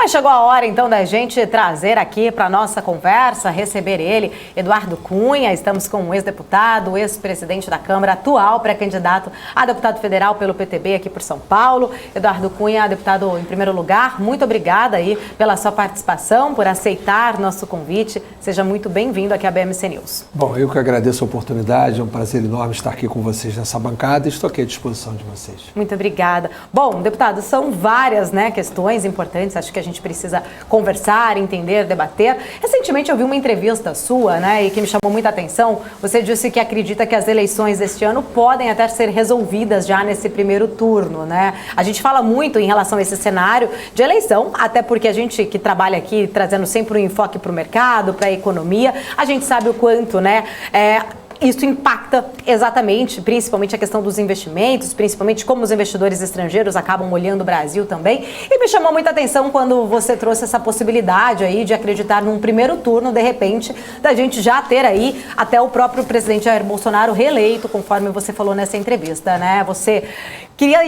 Mas chegou a hora, então, da gente trazer aqui para nossa conversa, receber ele, Eduardo Cunha. Estamos com um ex-deputado, ex-presidente da Câmara, atual pré-candidato a deputado federal pelo PTB aqui por São Paulo. Eduardo Cunha, deputado em primeiro lugar, muito obrigada aí pela sua participação, por aceitar nosso convite. Seja muito bem-vindo aqui à BMC News. Bom, eu que agradeço a oportunidade, é um prazer enorme estar aqui com vocês nessa bancada e estou aqui à disposição de vocês. Muito obrigada. Bom, deputado, são várias questões importantes, acho que a gente precisa conversar, entender, debater. Recentemente eu vi uma entrevista sua, e que me chamou muita atenção. Você disse que acredita que as eleições deste ano podem até ser resolvidas já nesse primeiro turno, A gente fala muito em relação a esse cenário de eleição, até porque a gente que trabalha aqui trazendo sempre um enfoque para o mercado, para a economia, a gente sabe o quanto, isso impacta exatamente, principalmente a questão dos investimentos, principalmente como os investidores estrangeiros acabam olhando o Brasil também. E me chamou muita atenção quando você trouxe essa possibilidade aí de acreditar num primeiro turno, de repente, da gente já ter aí até o próprio presidente Jair Bolsonaro reeleito, conforme você falou nessa entrevista, Você queria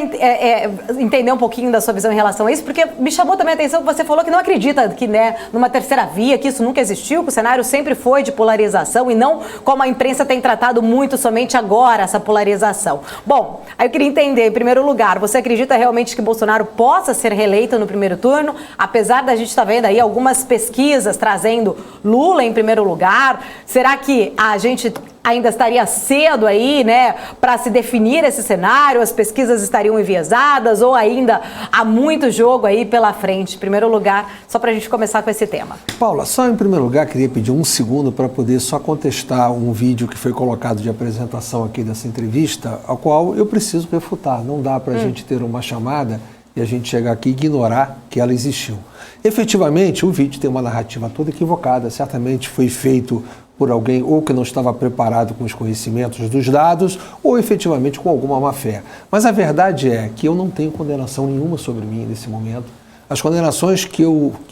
entender um pouquinho da sua visão em relação a isso, porque me chamou também a atenção que você falou que não acredita que, numa terceira via, que isso nunca existiu, que o cenário sempre foi de polarização e não como a imprensa tem tratado muito somente agora essa polarização. Bom, aí eu queria entender, em primeiro lugar, você acredita realmente que Bolsonaro possa ser reeleito no primeiro turno, apesar da gente estar vendo aí algumas pesquisas trazendo Lula em primeiro lugar? Será que a gente ainda estaria cedo aí, para se definir esse cenário? As pesquisas estariam enviesadas ou ainda há muito jogo aí pela frente? Em primeiro lugar, só para a gente começar com esse tema. Paula, só em primeiro lugar queria pedir um segundo para poder só contestar um vídeo que foi colocado de apresentação aqui dessa entrevista, ao qual eu preciso refutar. Não dá para a gente ter uma chamada e a gente chegar aqui e ignorar que ela existiu. Efetivamente, o vídeo tem uma narrativa toda equivocada, certamente foi feito por alguém ou que não estava preparado com os conhecimentos dos dados ou efetivamente com alguma má-fé. Mas a verdade é que eu não tenho condenação nenhuma sobre mim nesse momento. As condenações que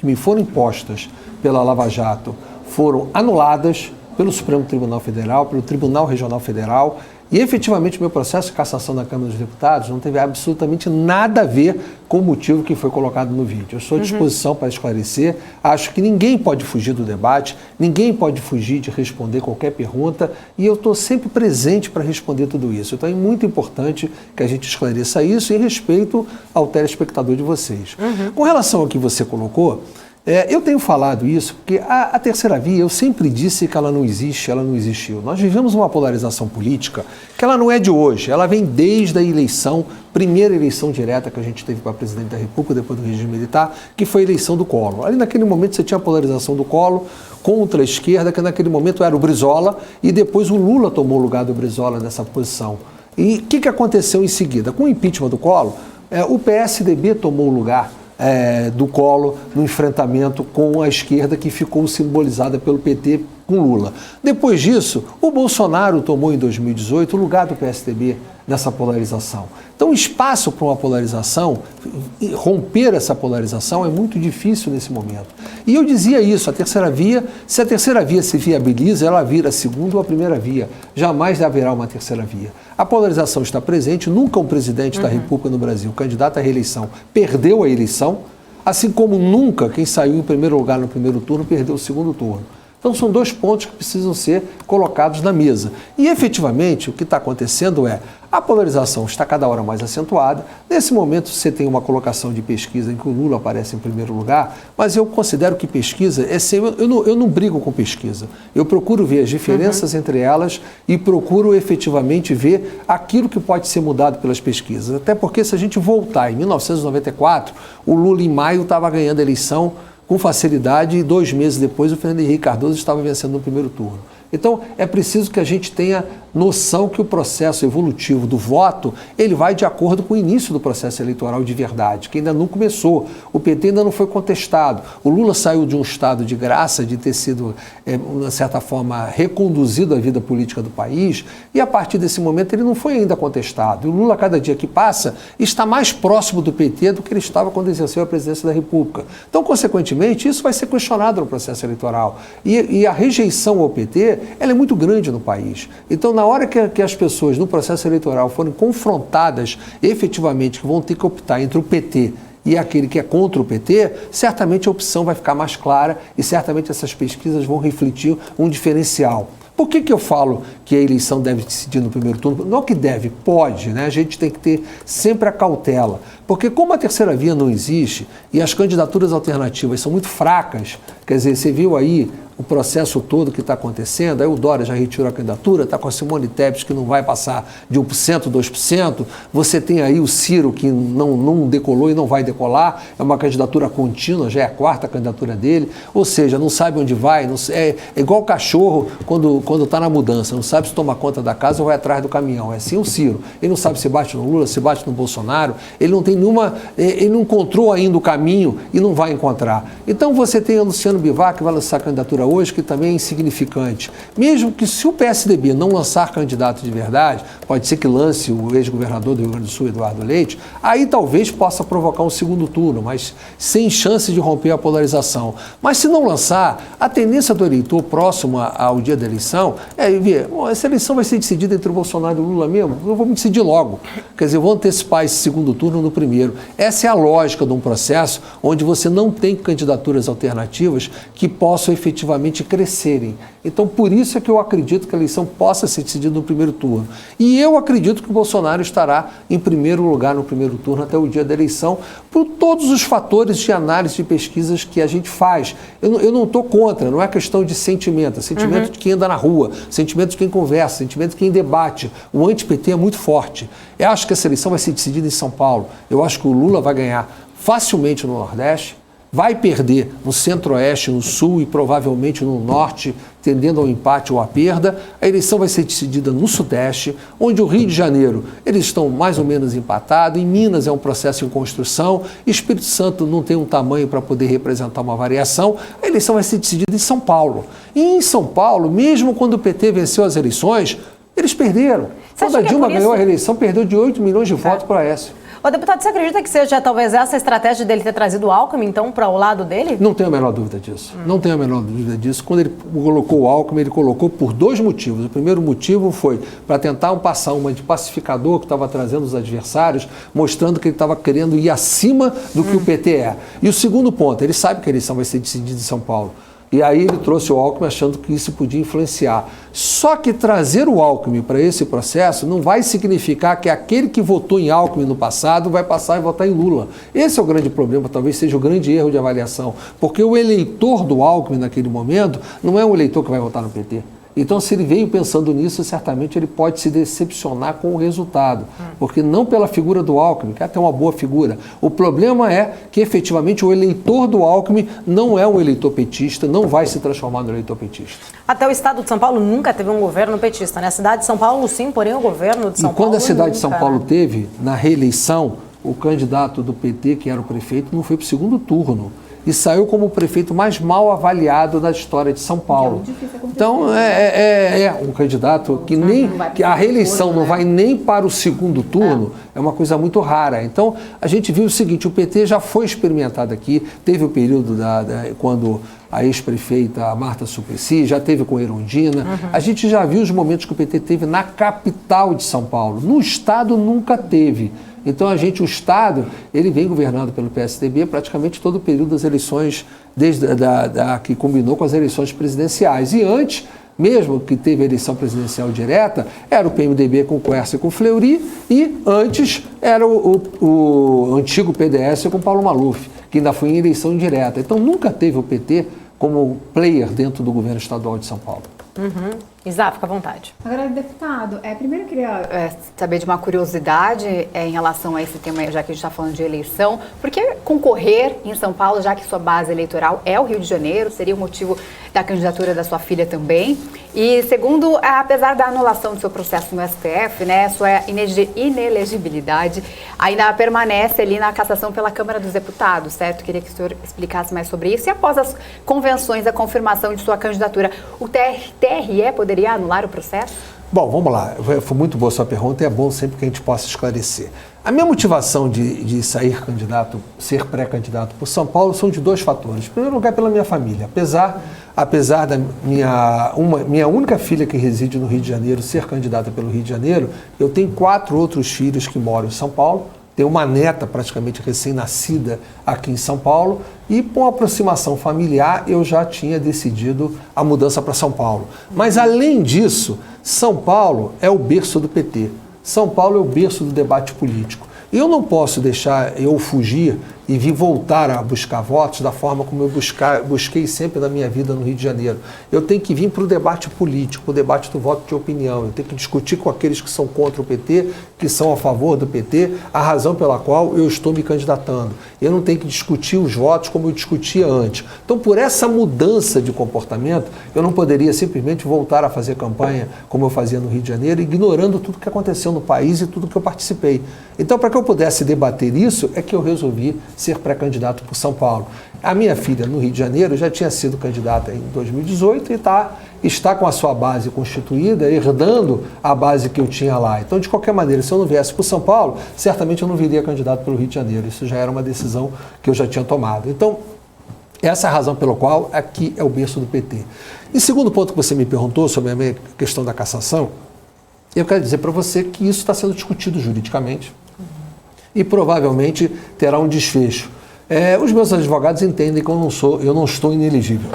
me foram impostas pela Lava Jato foram anuladas pelo Supremo Tribunal Federal, pelo Tribunal Regional Federal, e efetivamente o meu processo de cassação da Câmara dos Deputados não teve absolutamente nada a ver com o motivo que foi colocado no vídeo. Eu estou à disposição para esclarecer, acho que ninguém pode fugir do debate, ninguém pode fugir de responder qualquer pergunta e eu estou sempre presente para responder tudo isso. Então é muito importante que a gente esclareça isso em respeito ao telespectador de vocês. Com relação ao que você colocou, eu tenho falado isso porque a terceira via, eu sempre disse que ela não existe, ela não existiu. Nós vivemos uma polarização política que ela não é de hoje, ela vem desde a eleição, primeira eleição direta que a gente teve para presidente da República, depois do regime militar, que foi a eleição do Collor. Ali naquele momento você tinha a polarização do Collor contra a esquerda, que naquele momento era o Brizola, e depois o Lula tomou o lugar do Brizola nessa posição. E o que aconteceu em seguida? Com o impeachment do Collor, o PSDB tomou o lugar do Collor no enfrentamento com a esquerda que ficou simbolizada pelo PT com Lula. Depois disso, o Bolsonaro tomou em 2018 o lugar do PSDB nessa polarização. Então, o espaço para uma polarização, romper essa polarização é muito difícil nesse momento. E eu dizia isso, a terceira via, se a terceira via se viabiliza, ela vira a segunda ou a primeira via. Jamais haverá uma terceira via. A polarização está presente, nunca um presidente da República no Brasil, candidato à reeleição, perdeu a eleição, assim como nunca quem saiu em primeiro lugar no primeiro turno perdeu o segundo turno. Então, são dois pontos que precisam ser colocados na mesa. E, efetivamente, o que está acontecendo é a polarização está cada hora mais acentuada. Nesse momento, você tem uma colocação de pesquisa em que o Lula aparece em primeiro lugar, mas eu considero que pesquisa é sempre... Eu não brigo com pesquisa. Eu procuro ver as diferenças entre elas e procuro, efetivamente, ver aquilo que pode ser mudado pelas pesquisas. Até porque, se a gente voltar em 1994, o Lula, em maio, estava ganhando a eleição com facilidade e 2 meses depois o Fernando Henrique Cardoso estava vencendo no primeiro turno. Então, é preciso que a gente tenha noção que o processo evolutivo do voto, ele vai de acordo com o início do processo eleitoral de verdade, que ainda não começou. O PT ainda não foi contestado. O Lula saiu de um estado de graça, de ter sido, de certa forma, reconduzido à vida política do país, e a partir desse momento ele não foi ainda contestado. E o Lula, cada dia que passa, está mais próximo do PT do que ele estava quando exerceu a presidência da República. Então, consequentemente, isso vai ser questionado no processo eleitoral. E a rejeição ao PT, ela é muito grande no país. Então, na hora que as pessoas no processo eleitoral forem confrontadas efetivamente, que vão ter que optar entre o PT e aquele que é contra o PT, certamente a opção vai ficar mais clara e certamente essas pesquisas vão refletir um diferencial. Por que eu falo que a eleição deve decidir no primeiro turno? Não que deve, pode, né? A gente tem que ter sempre a cautela. Porque como a terceira via não existe e as candidaturas alternativas são muito fracas, quer dizer, você viu aí o processo todo que está acontecendo, aí o Dória já retirou a candidatura, está com a Simone Tebet que não vai passar de 1%, 2%, você tem aí o Ciro que não decolou e não vai decolar, é uma candidatura contínua, já é a quarta candidatura dele, ou seja, não sabe onde vai, é igual o cachorro quando está na mudança, não sabe se toma conta da casa ou vai atrás do caminhão, é assim o Ciro, ele não sabe se bate no Lula, se bate no Bolsonaro, ele não tem ele não encontrou ainda o caminho e não vai encontrar. Então você tem o Luciano Bivar que vai lançar a candidatura hoje, que também é insignificante. Mesmo que se o PSDB não lançar candidato de verdade, pode ser que lance o ex-governador do Rio Grande do Sul, Eduardo Leite, aí talvez possa provocar um segundo turno, mas sem chance de romper a polarização. Mas se não lançar, a tendência do eleitor próximo ao dia da eleição é ver, essa eleição vai ser decidida entre o Bolsonaro e o Lula mesmo, eu vou me decidir logo. Quer dizer, eu vou antecipar esse segundo turno no primeiro. Essa é a lógica de um processo onde você não tem candidaturas alternativas que possam efetivamente crescerem. Então, por isso é que eu acredito que a eleição possa ser decidida no primeiro turno. E eu acredito que o Bolsonaro estará em primeiro lugar no primeiro turno até o dia da eleição, por todos os fatores de análise de pesquisas que a gente faz. Eu não estou contra, não é questão de sentimento, é sentimento de quem anda na rua, sentimento de quem conversa, sentimento de quem debate. O anti-PT é muito forte. Eu acho que essa eleição vai ser decidida em São Paulo. Eu acho que o Lula vai ganhar facilmente no Nordeste, vai perder no Centro-Oeste, no Sul e provavelmente no Norte, tendendo ao empate ou à perda. A eleição vai ser decidida no Sudeste, onde o Rio de Janeiro, eles estão mais ou menos empatados, em Minas é um processo em construção, Espírito Santo não tem um tamanho para poder representar uma variação, a eleição vai ser decidida em São Paulo. E em São Paulo, mesmo quando o PT venceu as eleições, eles perderam. Quando a Dilma ganhou a reeleição, perdeu de 8 milhões de votos para a Aécio. Ô, deputado, você acredita que seja talvez essa a estratégia dele ter trazido o Alckmin, então, para o lado dele? Não tenho a menor dúvida disso. Não tenho a menor dúvida disso. Quando ele colocou o Alckmin, ele colocou por dois motivos. O primeiro motivo foi para tentar passar uma de pacificador que estava trazendo os adversários, mostrando que ele estava querendo ir acima do que o PT é. E o segundo ponto, ele sabe que a eleição vai ser decidida em São Paulo. E aí ele trouxe o Alckmin achando que isso podia influenciar. Só que trazer o Alckmin para esse processo não vai significar que aquele que votou em Alckmin no passado vai passar e votar em Lula. Esse é o grande problema, talvez seja o grande erro de avaliação. Porque o eleitor do Alckmin naquele momento não é um eleitor que vai votar no PT. Então, se ele veio pensando nisso, certamente ele pode se decepcionar com o resultado. Porque não pela figura do Alckmin, que é até uma boa figura. O problema é que, efetivamente, o eleitor do Alckmin não é um eleitor petista, não vai se transformar no eleitor petista. Até o estado de São Paulo nunca teve um governo petista, né? A cidade de São Paulo, sim, porém o governo de São Paulo quando a cidade de São Paulo né? teve, na reeleição, o candidato do PT, que era o prefeito, não foi para o segundo turno. E saiu como o prefeito mais mal avaliado da história de São Paulo. Então, é um candidato que nem que a reeleição não vai nem para o segundo turno, é uma coisa muito rara. Então, a gente viu o seguinte, o PT já foi experimentado aqui, teve o período quando a ex-prefeita Marta Suplicy, já teve com Erundina, a gente já viu os momentos que o PT teve na capital de São Paulo. No estado nunca teve. Então, o Estado, ele vem governado pelo PSDB praticamente todo o período das eleições, desde que combinou com as eleições presidenciais. E antes, mesmo que teve a eleição presidencial direta, era o PMDB com o Quércia e com o Fleury, e antes era o antigo PDS com o Paulo Maluf, que ainda foi em eleição direta. Então, nunca teve o PT como player dentro do governo estadual de São Paulo. Isá, fica à vontade. Agora, deputado, primeiro eu queria saber de uma curiosidade em relação a esse tema, já que a gente está falando de eleição. Por que concorrer em São Paulo, já que sua base eleitoral é o Rio de Janeiro? Seria o motivo da candidatura da sua filha também? E segundo, apesar da anulação do seu processo no STF, né, sua inelegibilidade ainda permanece ali na cassação pela Câmara dos Deputados, certo? Queria que o senhor explicasse mais sobre isso. E após as convenções, a confirmação de sua candidatura, o TRE poderia anular o processo? Bom, vamos lá. Foi muito boa a sua pergunta e é bom sempre que a gente possa esclarecer. A minha motivação de sair candidato, ser pré-candidato por São Paulo são de dois fatores. Em primeiro lugar, pela minha família. Apesar da minha única filha que reside no Rio de Janeiro ser candidata pelo Rio de Janeiro, eu tenho 4 outros filhos que moram em São Paulo, tenho uma neta praticamente recém-nascida aqui em São Paulo e com aproximação familiar eu já tinha decidido a mudança para São Paulo. Mas além disso, São Paulo é o berço do PT. São Paulo é o berço do debate político. Eu não posso deixar eu fugir e vir voltar a buscar votos da forma como eu busquei sempre na minha vida no Rio de Janeiro. Eu tenho que vir para o debate político, o debate do voto de opinião. Eu tenho que discutir com aqueles que são contra o PT, que são a favor do PT, a razão pela qual eu estou me candidatando. Eu não tenho que discutir os votos como eu discutia antes. Então, por essa mudança de comportamento, eu não poderia simplesmente voltar a fazer campanha como eu fazia no Rio de Janeiro, ignorando tudo que aconteceu no país e tudo que eu participei. Então, para que eu pudesse debater isso, é que eu resolvi ser pré-candidato por São Paulo. A minha filha, no Rio de Janeiro, já tinha sido candidata em 2018 e está com a sua base constituída, herdando a base que eu tinha lá. Então, de qualquer maneira, se eu não viesse para São Paulo, certamente eu não viria candidato pelo Rio de Janeiro. Isso já era uma decisão que eu já tinha tomado. Então, essa é a razão pela qual aqui é o berço do PT. E segundo ponto que você me perguntou sobre a minha questão da cassação, eu quero dizer para você que isso está sendo discutido juridicamente e provavelmente terá um desfecho. Os meus advogados entendem que eu não estou inelegível.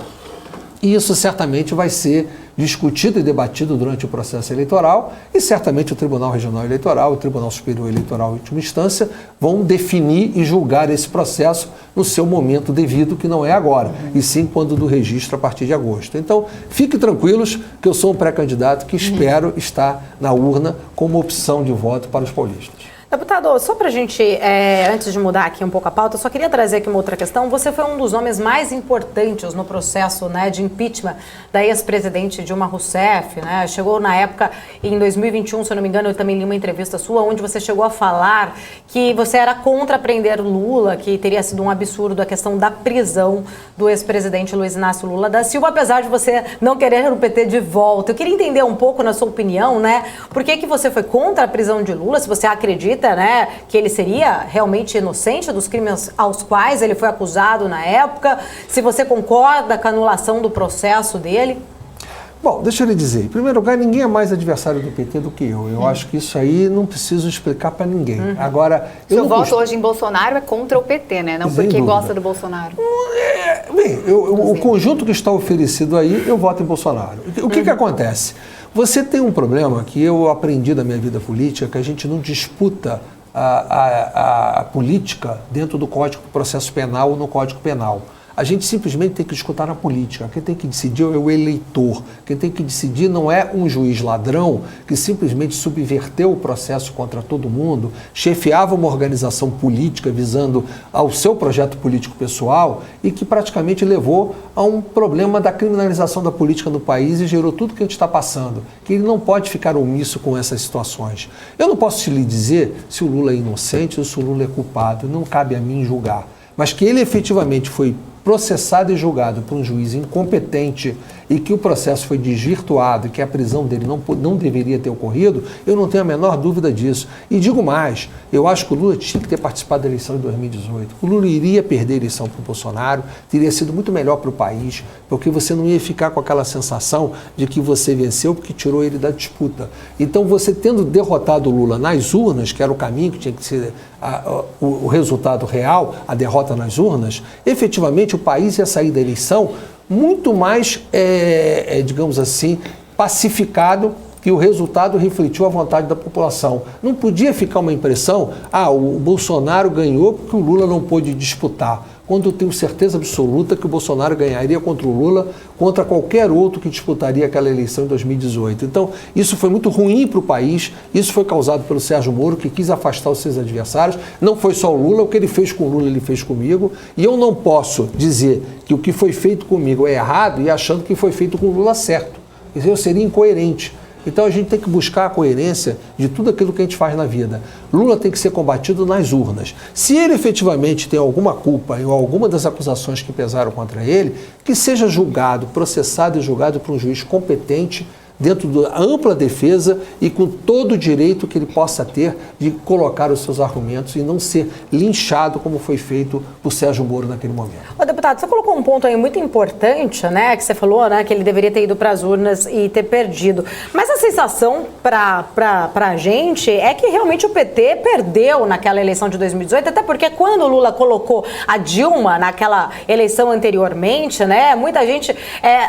E isso certamente vai ser discutido e debatido durante o processo eleitoral e certamente o Tribunal Regional Eleitoral, o Tribunal Superior Eleitoral em última instância, vão definir e julgar esse processo no seu momento devido, que não é agora, e sim quando do registro a partir de agosto. Então, fiquem tranquilos que eu sou um pré-candidato que espero estar na urna como opção de voto para os paulistas. Deputado, só para a gente, antes de mudar aqui um pouco a pauta, só queria trazer aqui uma outra questão. Você foi um dos nomes mais importantes no processo, né, de impeachment da ex-presidente Dilma Rousseff, né? Chegou na época, em 2021, se eu não me engano, eu também li uma entrevista sua, onde você chegou a falar que você era contra prender Lula, que teria sido um absurdo a questão da prisão do ex-presidente Luiz Inácio Lula da Silva, apesar de você não querer o PT de volta. Eu queria entender um pouco, na sua opinião, né, por que você foi contra a prisão de Lula, se você acredita, né, que ele seria realmente inocente dos crimes aos quais ele foi acusado na época, se você concorda com a anulação do processo dele? Bom, deixa eu lhe dizer, em primeiro lugar, ninguém é mais adversário do PT do que eu. Eu acho que isso aí não preciso explicar para ninguém. Agora, seu voto hoje em Bolsonaro é contra o PT, né? Não porque gosta do Bolsonaro. O conjunto que está oferecido aí, eu voto em Bolsonaro. O que acontece? Você tem um problema que eu aprendi da minha vida política, que a gente não disputa a política dentro do Código do Processo Penal ou no Código Penal. A gente simplesmente tem que discutir na política. Quem tem que decidir é o eleitor. Quem tem que decidir não é um juiz ladrão que simplesmente subverteu o processo contra todo mundo, chefiava uma organização política visando ao seu projeto político pessoal e que praticamente levou a um problema da criminalização da política no país e gerou tudo que a gente está passando. Que ele não pode ficar omisso com essas situações. Eu não posso lhe dizer se o Lula é inocente ou se o Lula é culpado. Não cabe a mim julgar. Mas que ele efetivamente foi processado e julgado por um juiz incompetente e que o processo foi desvirtuado e que a prisão dele não deveria ter ocorrido, eu não tenho a menor dúvida disso. E digo mais, eu acho que o Lula tinha que ter participado da eleição de 2018. O Lula iria perder a eleição para o Bolsonaro, teria sido muito melhor para o país, porque você não ia ficar com aquela sensação de que você venceu porque tirou ele da disputa. Então, você tendo derrotado o Lula nas urnas, que era o caminho que tinha que ser o resultado real, a derrota nas urnas, efetivamente o país ia sair da eleição muito mais, digamos assim, pacificado, que o resultado refletiu a vontade da população. Não podia ficar uma impressão, o Bolsonaro ganhou porque o Lula não pôde disputar, quando eu tenho certeza absoluta que o Bolsonaro ganharia contra o Lula, contra qualquer outro que disputaria aquela eleição em 2018. Então, isso foi muito ruim para o país, isso foi causado pelo Sérgio Moro, que quis afastar os seus adversários. Não foi só o Lula, o que ele fez com o Lula, ele fez comigo, e eu não posso dizer que o que foi feito comigo é errado e achando que foi feito com o Lula certo. Isso eu seria incoerente. Então a gente tem que buscar a coerência de tudo aquilo que a gente faz na vida. Lula tem que ser combatido nas urnas. Se ele efetivamente tem alguma culpa em alguma das acusações que pesaram contra ele, que seja julgado, processado e julgado por um juiz competente dentro da ampla defesa e com todo o direito que ele possa ter de colocar os seus argumentos e não ser linchado como foi feito por Sérgio Moro naquele momento. Ô, deputado, você colocou um ponto aí muito importante, né, que você falou, né, que ele deveria ter ido para as urnas e ter perdido. Mas a sensação para a gente é que realmente o PT perdeu naquela eleição de 2018, até porque quando o Lula colocou a Dilma naquela eleição anteriormente, né, muita gente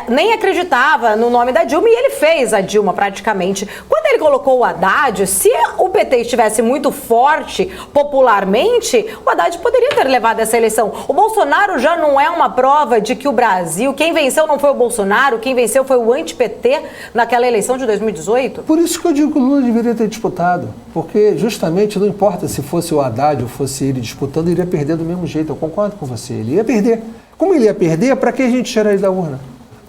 nem acreditava no nome da Dilma e ele fez a Dilma praticamente. Quando ele colocou o Haddad, se o PT estivesse muito forte popularmente, o Haddad poderia ter levado essa eleição. O Bolsonaro já não é uma prova de que o Brasil, quem venceu não foi o Bolsonaro, quem venceu foi o anti-PT naquela eleição de 2018? Por isso que eu digo que o Lula deveria ter disputado, porque justamente não importa se fosse o Haddad ou fosse ele disputando, ele ia perder do mesmo jeito, eu concordo com você, ele ia perder. Como ele ia perder, para que a gente tirar ele da urna?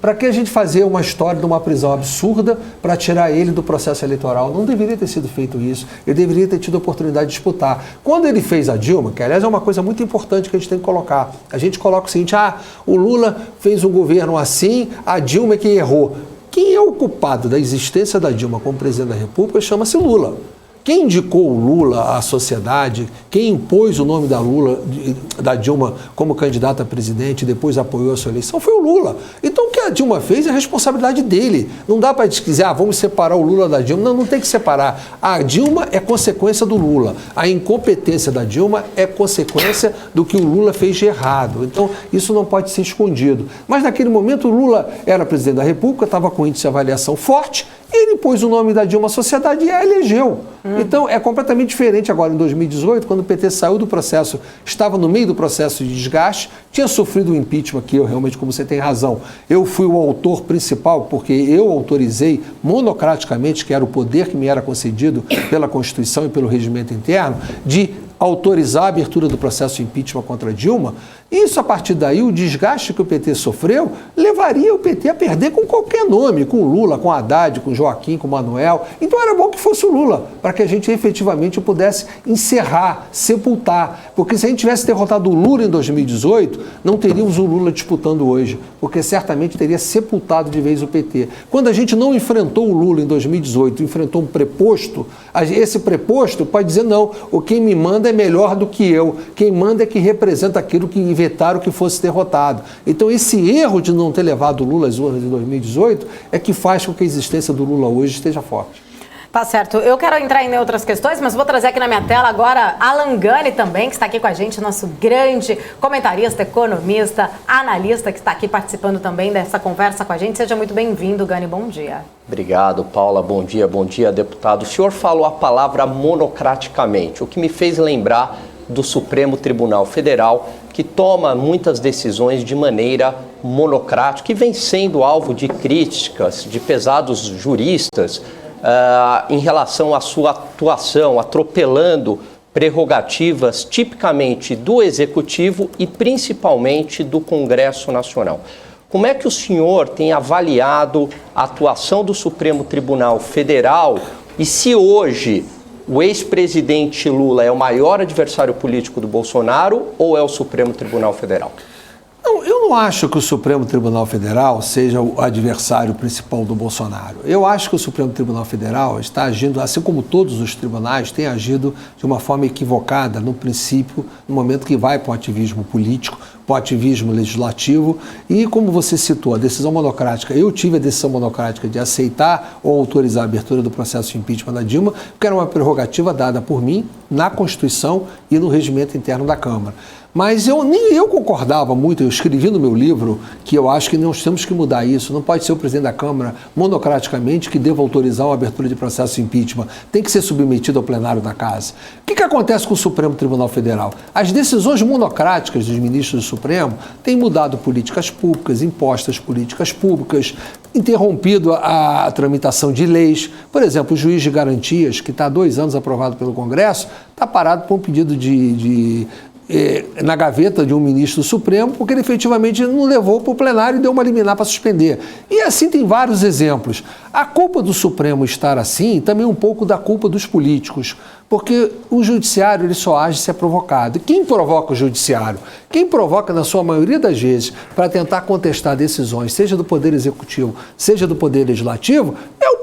Para que a gente fazer uma história de uma prisão absurda para tirar ele do processo eleitoral? Não deveria ter sido feito isso. Ele deveria ter tido a oportunidade de disputar. Quando ele fez a Dilma, que aliás é uma coisa muito importante que a gente tem que colocar. A gente coloca o seguinte, o Lula fez um governo assim, a Dilma é quem errou. Quem é o culpado da existência da Dilma como presidente da República chama-se Lula. Quem indicou o Lula à sociedade, quem impôs o nome da Dilma como candidata a presidente e depois apoiou a sua eleição foi o Lula. Então o que a Dilma fez é responsabilidade dele. Não dá para dizer, vamos separar o Lula da Dilma. Não tem que separar. A Dilma é consequência do Lula. A incompetência da Dilma é consequência do que o Lula fez de errado. Então isso não pode ser escondido. Mas naquele momento o Lula era presidente da República, estava com índice de avaliação forte, ele pôs o nome da Dilma à sociedade e a elegeu. Então é completamente diferente agora em 2018, quando o PT saiu do processo, estava no meio do processo de desgaste, tinha sofrido um impeachment que eu realmente, como você tem razão, eu fui o autor principal, porque eu autorizei monocraticamente, que era o poder que me era concedido pela Constituição e pelo regimento interno, de autorizar a abertura do processo de impeachment contra Dilma. Isso, a partir daí, o desgaste que o PT sofreu, levaria o PT a perder com qualquer nome, com Lula, com Haddad, com Joaquim, com Manuel. Então era bom que fosse o Lula, para que a gente efetivamente pudesse encerrar, sepultar. Porque se a gente tivesse derrotado o Lula em 2018, não teríamos o Lula disputando hoje, porque certamente teria sepultado de vez o PT. Quando a gente não enfrentou o Lula em 2018, enfrentou um preposto, esse preposto pode dizer, não, quem me manda é melhor do que eu, quem manda é que representa aquilo que vetaram que fosse derrotado. Então esse erro de não ter levado o Lula às urnas em 2018 é que faz com que a existência do Lula hoje esteja forte. Tá certo. Eu quero entrar em outras questões, mas vou trazer aqui na minha tela agora Alan Gani também, que está aqui com a gente, nosso grande comentarista, economista, analista, que está aqui participando também dessa conversa com a gente. Seja muito bem-vindo, Gani. Bom dia. Obrigado, Paula. Bom dia, deputado. O senhor falou a palavra monocraticamente, o que me fez lembrar do Supremo Tribunal Federal, que toma muitas decisões de maneira monocrática e vem sendo alvo de críticas de pesados juristas em relação à sua atuação, atropelando prerrogativas tipicamente do Executivo e principalmente do Congresso Nacional. Como é que o senhor tem avaliado a atuação do Supremo Tribunal Federal e se hoje o ex-presidente Lula é o maior adversário político do Bolsonaro ou é o Supremo Tribunal Federal? Não, eu não acho que o Supremo Tribunal Federal seja o adversário principal do Bolsonaro. Eu acho que o Supremo Tribunal Federal está agindo, assim como todos os tribunais, tem agido de uma forma equivocada no princípio, no momento que vai para o ativismo político, para o ativismo legislativo e, como você citou, a decisão monocrática. Eu tive a decisão monocrática de aceitar ou autorizar a abertura do processo de impeachment da Dilma, porque era uma prerrogativa dada por mim na Constituição e no regimento interno da Câmara. Mas nem eu concordava muito, eu escrevi no meu livro que eu acho que nós temos que mudar isso. Não pode ser o presidente da Câmara, monocraticamente, que deva autorizar uma abertura de processo de impeachment. Tem que ser submetido ao plenário da Casa. O que acontece com o Supremo Tribunal Federal? As decisões monocráticas dos ministros do Supremo têm mudado políticas públicas, impostas políticas públicas, interrompido a tramitação de leis. Por exemplo, o juiz de garantias, que está há 2 anos aprovado pelo Congresso, está parado por um pedido na gaveta de um ministro do Supremo, porque ele efetivamente não levou para o plenário e deu uma liminar para suspender. E assim tem vários exemplos. A culpa do Supremo estar assim também é um pouco da culpa dos políticos, Porque o judiciário ele só age se é provocado. E quem provoca o judiciário? Quem provoca, na sua maioria das vezes, para tentar contestar decisões, seja do Poder Executivo, seja do Poder Legislativo, é o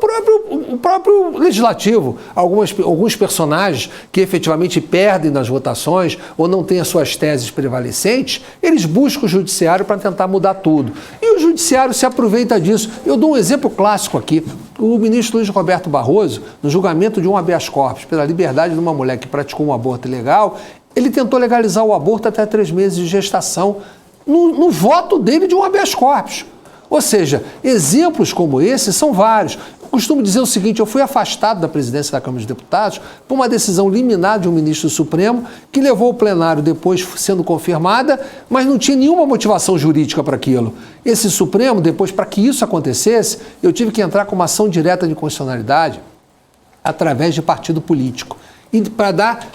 próprio Legislativo. Alguns personagens que efetivamente perdem nas votações ou não têm as suas teses prevalecentes, eles buscam o judiciário para tentar mudar tudo. E o judiciário se aproveita disso. Eu dou um exemplo clássico aqui. O ministro Luiz Roberto Barroso, no julgamento de um habeas corpus pela liberdade de uma mulher que praticou um aborto ilegal, ele tentou legalizar o aborto até 3 meses de gestação no voto dele de um habeas corpus. Ou seja, exemplos como esse são vários. Eu costumo dizer o seguinte, eu fui afastado da presidência da Câmara dos Deputados por uma decisão liminar de um ministro do Supremo que levou o plenário depois sendo confirmada, mas não tinha nenhuma motivação jurídica para aquilo. Esse Supremo, depois, para que isso acontecesse, eu tive que entrar com uma ação direta de constitucionalidade através de partido político. E para dar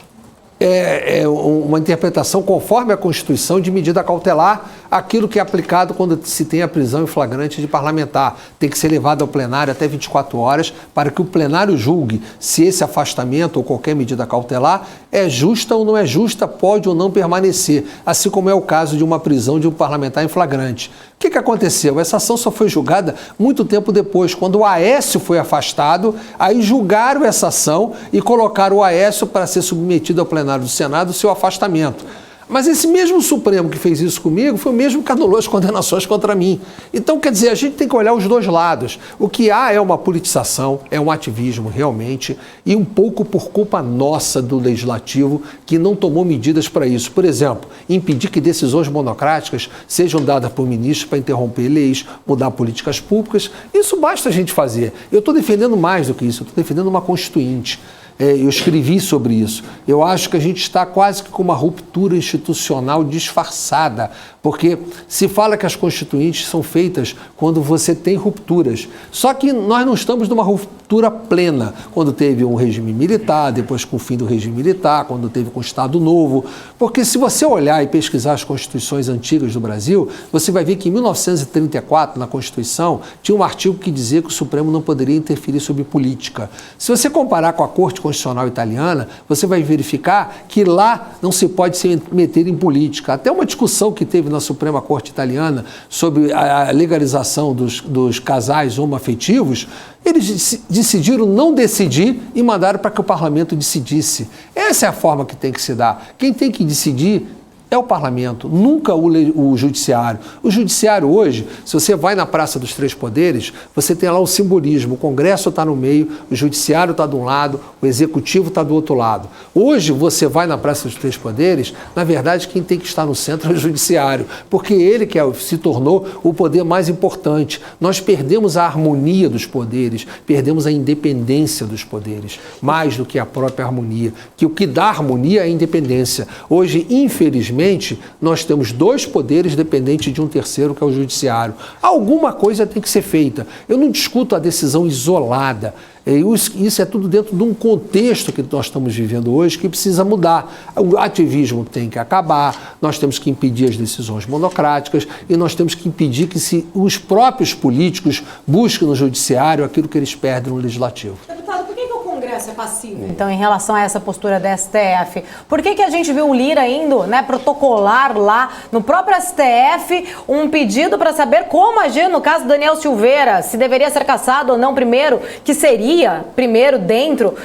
uma interpretação conforme a Constituição de medida cautelar, aquilo que é aplicado quando se tem a prisão em flagrante de parlamentar. Tem que ser levado ao plenário até 24 horas para que o plenário julgue se esse afastamento ou qualquer medida cautelar é justa ou não é justa, pode ou não permanecer, assim como é o caso de uma prisão de um parlamentar em flagrante. O que aconteceu? Essa ação só foi julgada muito tempo depois, quando o Aécio foi afastado, aí julgaram essa ação e colocaram o Aécio para ser submetido ao plenário do Senado o seu afastamento. Mas esse mesmo Supremo que fez isso comigo foi o mesmo que anulou as condenações contra mim. Então, quer dizer, a gente tem que olhar os dois lados. O que há é uma politização, é um ativismo realmente, e um pouco por culpa nossa do Legislativo, que não tomou medidas para isso. Por exemplo, impedir que decisões monocráticas sejam dadas por ministros para interromper leis, mudar políticas públicas. Isso basta a gente fazer. Eu estou defendendo mais do que isso, eu estou defendendo uma constituinte. Eu escrevi sobre isso. Eu acho que a gente está quase que com uma ruptura institucional disfarçada, porque se fala que as constituintes são feitas quando você tem rupturas. Só que nós não estamos numa ruptura plena, quando teve um regime militar, depois com o fim do regime militar, quando teve com o Estado Novo. Porque se você olhar e pesquisar as constituições antigas do Brasil, você vai ver que em 1934, na Constituição, tinha um artigo que dizia que o Supremo não poderia interferir sobre política. Se você comparar com a Corte Constitucional Italiana, você vai verificar que lá não se pode se meter em política. Até uma discussão que teve na Suprema Corte Italiana sobre a legalização dos casais homoafetivos, eles decidiram não decidir e mandaram para que o parlamento decidisse. Essa é a forma que tem que se dar. Quem tem que decidir é o parlamento, nunca o judiciário. O judiciário hoje, se você vai na Praça dos Três Poderes, você tem lá o simbolismo, o Congresso está no meio, o judiciário está de um lado, o executivo está do outro lado. Hoje você vai na Praça dos Três Poderes, na verdade quem tem que estar no centro é o judiciário, porque ele que se tornou o poder mais importante. Nós perdemos a harmonia dos poderes, perdemos a independência dos poderes, mais do que a própria harmonia, que o que dá harmonia é a independência. Hoje, infelizmente, nós temos 2 poderes dependentes de um terceiro, que é o judiciário. Alguma coisa tem que ser feita. Eu não discuto a decisão isolada. Isso é tudo dentro de um contexto que nós estamos vivendo hoje que precisa mudar. O ativismo tem que acabar, nós temos que impedir as decisões monocráticas e nós temos que impedir que os próprios políticos busquem no judiciário aquilo que eles perdem no legislativo. Deputado, por que o Congresso é passivo? Então, em relação a essa postura da STF, por que a gente viu o Lira indo, protocolar lá no próprio STF um pedido para saber como agir no caso do Daniel Silveira, se deveria ser cassado ou não primeiro, que seria primeiro dentro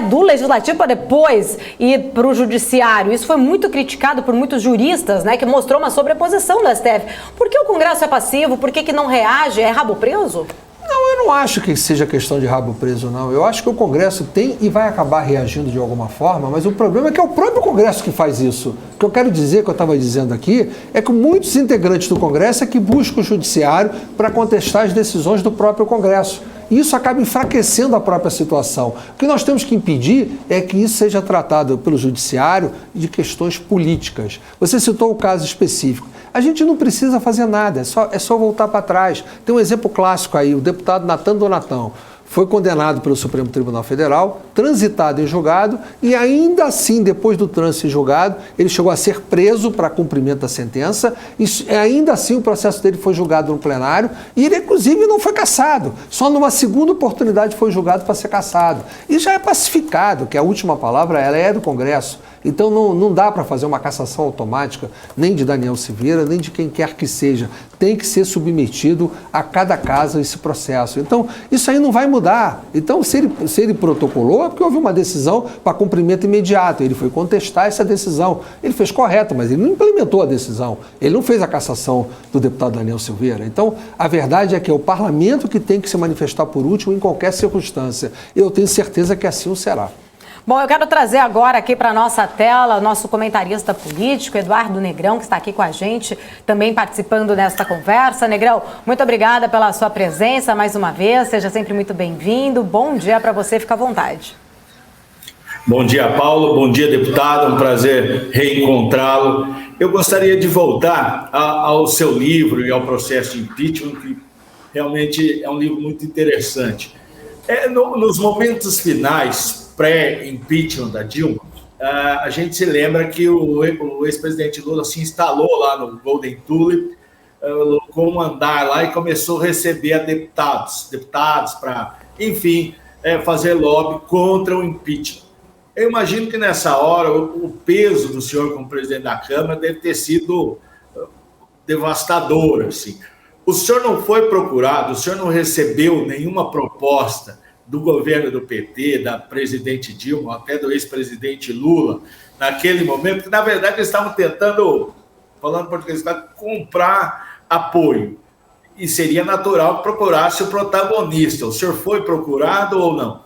do Legislativo para depois ir para o Judiciário? Isso foi muito criticado por muitos juristas, que mostrou uma sobreposição do STF. Por que o Congresso é passivo? Por que não reage? É rabo preso? Não, eu não acho que seja questão de rabo preso, não. Eu acho que o Congresso tem e vai acabar reagindo de alguma forma, mas o problema é que é o próprio Congresso que faz isso. O que eu quero dizer, que eu estava dizendo aqui, é que muitos integrantes do Congresso é que buscam o Judiciário para contestar as decisões do próprio Congresso. E isso acaba enfraquecendo a própria situação. O que nós temos que impedir é que isso seja tratado pelo Judiciário de questões políticas. Você citou o caso específico. A gente não precisa fazer nada, é só voltar para trás. Tem um exemplo clássico aí, o deputado Natan Donatão. foi condenado pelo Supremo Tribunal Federal, transitado em julgado e ainda assim, depois do trânsito em julgado, ele chegou a ser preso para cumprimento da sentença e ainda assim o processo dele foi julgado no plenário e ele, inclusive, não foi cassado. Só numa segunda oportunidade foi julgado para ser cassado. E já é pacificado, que a última palavra ela é do Congresso. Então não dá para fazer uma cassação automática, nem de Daniel Silveira, nem de quem quer que seja. Tem que ser submetido a cada caso esse processo. Então, isso aí não vai mudar. Então, se ele protocolou, é porque houve uma decisão para cumprimento imediato. Ele foi contestar essa decisão. Ele fez correto, mas ele não implementou a decisão. Ele não fez a cassação do deputado Daniel Silveira. Então, a verdade é que é o parlamento que tem que se manifestar por último em qualquer circunstância. Eu tenho certeza que assim o será. Bom, eu quero trazer agora aqui para a nossa tela o nosso comentarista político, Eduardo Negrão, que está aqui com a gente, também participando desta conversa. Negrão, muito obrigada pela sua presença mais uma vez, seja sempre muito bem-vindo. Bom dia para você, fica à vontade. Bom dia, Paulo. Bom dia, deputado. É um prazer reencontrá-lo. Eu gostaria de voltar ao seu livro e ao processo de impeachment, que realmente é um livro muito interessante. Nos momentos finais, pré-impeachment da Dilma, a gente se lembra que o ex-presidente Lula se instalou lá no Golden Tulip, com um andar lá e começou a receber deputados para, enfim, fazer lobby contra o impeachment. Eu imagino que nessa hora o peso do senhor como presidente da Câmara deve ter sido devastador, assim. O senhor não foi procurado, o senhor não recebeu nenhuma proposta do governo do PT, da presidente Dilma, até do ex-presidente Lula, naquele momento, que na verdade eles estavam tentando, falando português, comprar apoio. E seria natural que procurasse o protagonista. O senhor foi procurado ou não?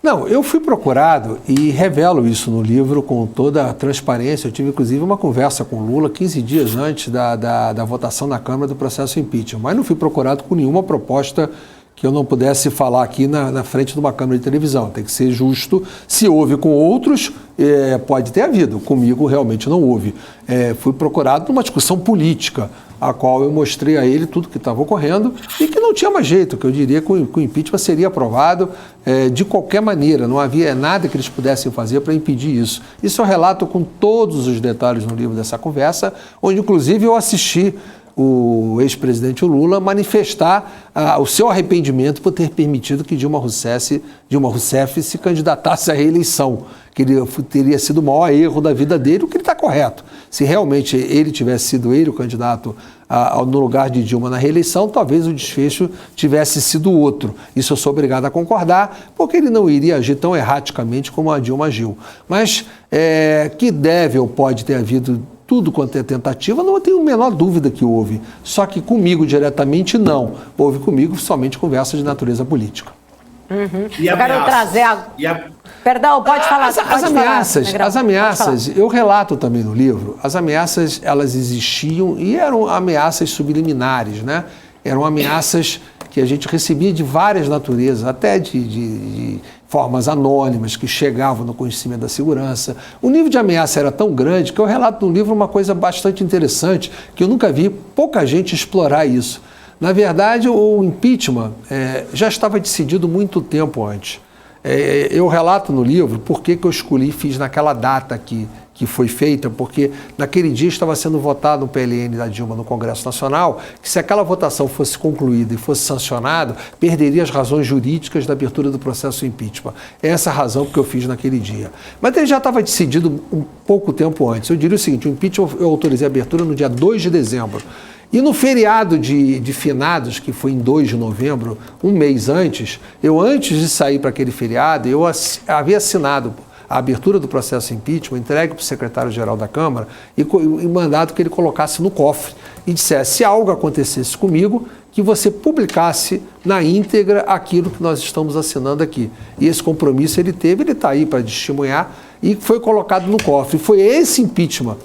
Não, eu fui procurado e revelo isso no livro com toda a transparência. Eu tive, inclusive, uma conversa com o Lula 15 dias antes da votação na Câmara do processo impeachment, mas não fui procurado com nenhuma proposta que eu não pudesse falar aqui na frente de uma câmera de televisão. Tem que ser justo. Se houve com outros, pode ter havido. Comigo, realmente, não houve. Fui procurado numa discussão política, a qual eu mostrei a ele tudo que estava ocorrendo e que não tinha mais jeito, que eu diria que o impeachment seria aprovado de qualquer maneira. Não havia nada que eles pudessem fazer para impedir isso. Isso eu relato com todos os detalhes no livro dessa conversa, onde, inclusive, eu assisti o ex-presidente Lula manifestar o seu arrependimento por ter permitido que Dilma Rousseff se candidatasse à reeleição, que teria sido o maior erro da vida dele, o que ele está correto. Se realmente ele tivesse sido ele o candidato no lugar de Dilma na reeleição, talvez o desfecho tivesse sido outro. Isso eu sou obrigado a concordar, porque ele não iria agir tão erraticamente como a Dilma agiu. Mas que deve ou pode ter havido tudo quanto é tentativa, não tenho a menor dúvida que houve. Só que comigo diretamente não. Houve comigo somente conversa de natureza política. Uhum. Eu quero trazer... Perdão, pode falar. As ameaças, eu relato também no livro, as ameaças, elas existiam e eram ameaças subliminares, né? Eram ameaças que a gente recebia de várias naturezas, até de formas anônimas que chegavam no conhecimento da segurança. O nível de ameaça era tão grande que eu relato no livro uma coisa bastante interessante, que eu nunca vi pouca gente explorar isso. Na verdade, o impeachment já estava decidido muito tempo antes. Eu relato no livro por que eu escolhi e fiz naquela data que foi feita, porque naquele dia estava sendo votado o PLN da Dilma no Congresso Nacional, que se aquela votação fosse concluída e fosse sancionado, perderia as razões jurídicas da abertura do processo impeachment. É essa a razão que eu fiz naquele dia. Mas ele já estava decidido um pouco tempo antes. Eu diria o seguinte, o impeachment eu autorizei a abertura no dia 2 de dezembro. E no feriado de finados, que foi em 2 de novembro, um mês antes, antes de sair para aquele feriado, eu havia assinado a abertura do processo impeachment, entregue para o secretário-geral da Câmara e mandado que ele colocasse no cofre e dissesse, se algo acontecesse comigo, que você publicasse na íntegra aquilo que nós estamos assinando aqui. E esse compromisso ele está aí para testemunhar e foi colocado no cofre. Foi esse impeachment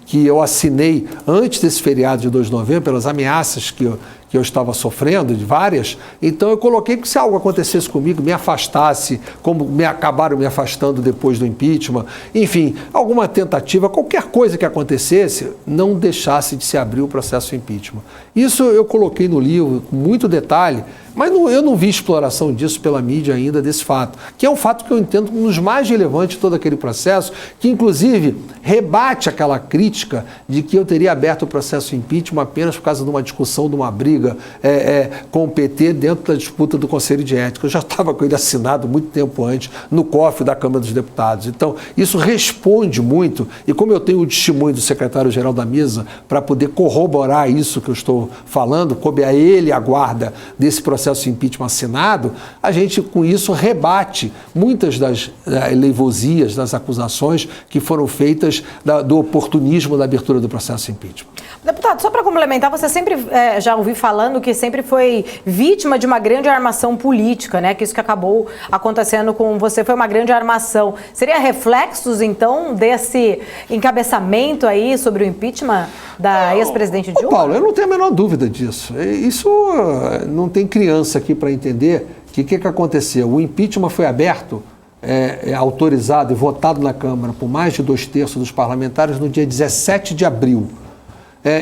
que eu assinei antes desse feriado de 2 de novembro, pelas ameaças que que eu estava sofrendo, de várias, então eu coloquei que se algo acontecesse comigo, me afastasse, como acabaram me afastando depois do impeachment, enfim, alguma tentativa, qualquer coisa que acontecesse, não deixasse de se abrir o processo de impeachment. Isso eu coloquei no livro com muito detalhe, mas eu não vi exploração disso pela mídia ainda, desse fato, que é um fato que eu entendo como um dos mais relevantes de todo aquele processo, que inclusive rebate aquela crítica de que eu teria aberto o processo de impeachment apenas por causa de uma discussão, de uma briga com o PT dentro da disputa do Conselho de Ética. Eu já estava com ele assinado muito tempo antes, no cofre da Câmara dos Deputados. Então, isso responde muito, e como eu tenho o testemunho do secretário-geral da mesa para poder corroborar isso que eu estou falando, coube a ele a guarda desse processo de impeachment assinado, a gente com isso rebate muitas das leivosias, das acusações que foram feitas do oportunismo da abertura do processo de impeachment. Deputado, só para complementar, você sempre já ouvi falando que sempre foi vítima de uma grande armação política, né? Que isso que acabou acontecendo com você foi uma grande armação. Seria reflexos, então, desse encabeçamento aí sobre o impeachment da ex-presidente Dilma? Paulo, eu não tenho a menor dúvida disso. Isso não tem criança aqui para entender que o que aconteceu. O impeachment foi aberto, autorizado e votado na Câmara por mais de 2/3 dos parlamentares no dia 17 de abril.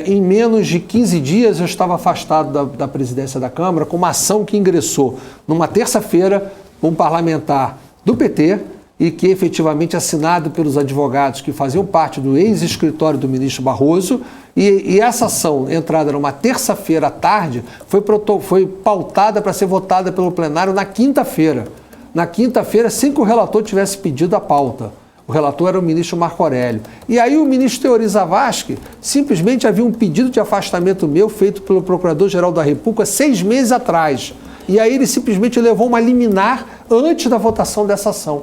Em menos de 15 dias eu estava afastado da presidência da Câmara com uma ação que ingressou numa terça-feira um parlamentar do PT e que efetivamente assinado pelos advogados que faziam parte do ex-escritório do ministro Barroso, e essa ação, entrada numa terça-feira à tarde, foi pautada para ser votada pelo plenário na quinta-feira. Na quinta-feira, sem que o relator tivesse pedido a pauta. O relator era o ministro Marco Aurélio. E aí o ministro Teori Zavascki simplesmente havia um pedido de afastamento meu feito pelo Procurador-Geral da República 6 meses atrás. E aí ele simplesmente levou uma liminar antes da votação dessa ação.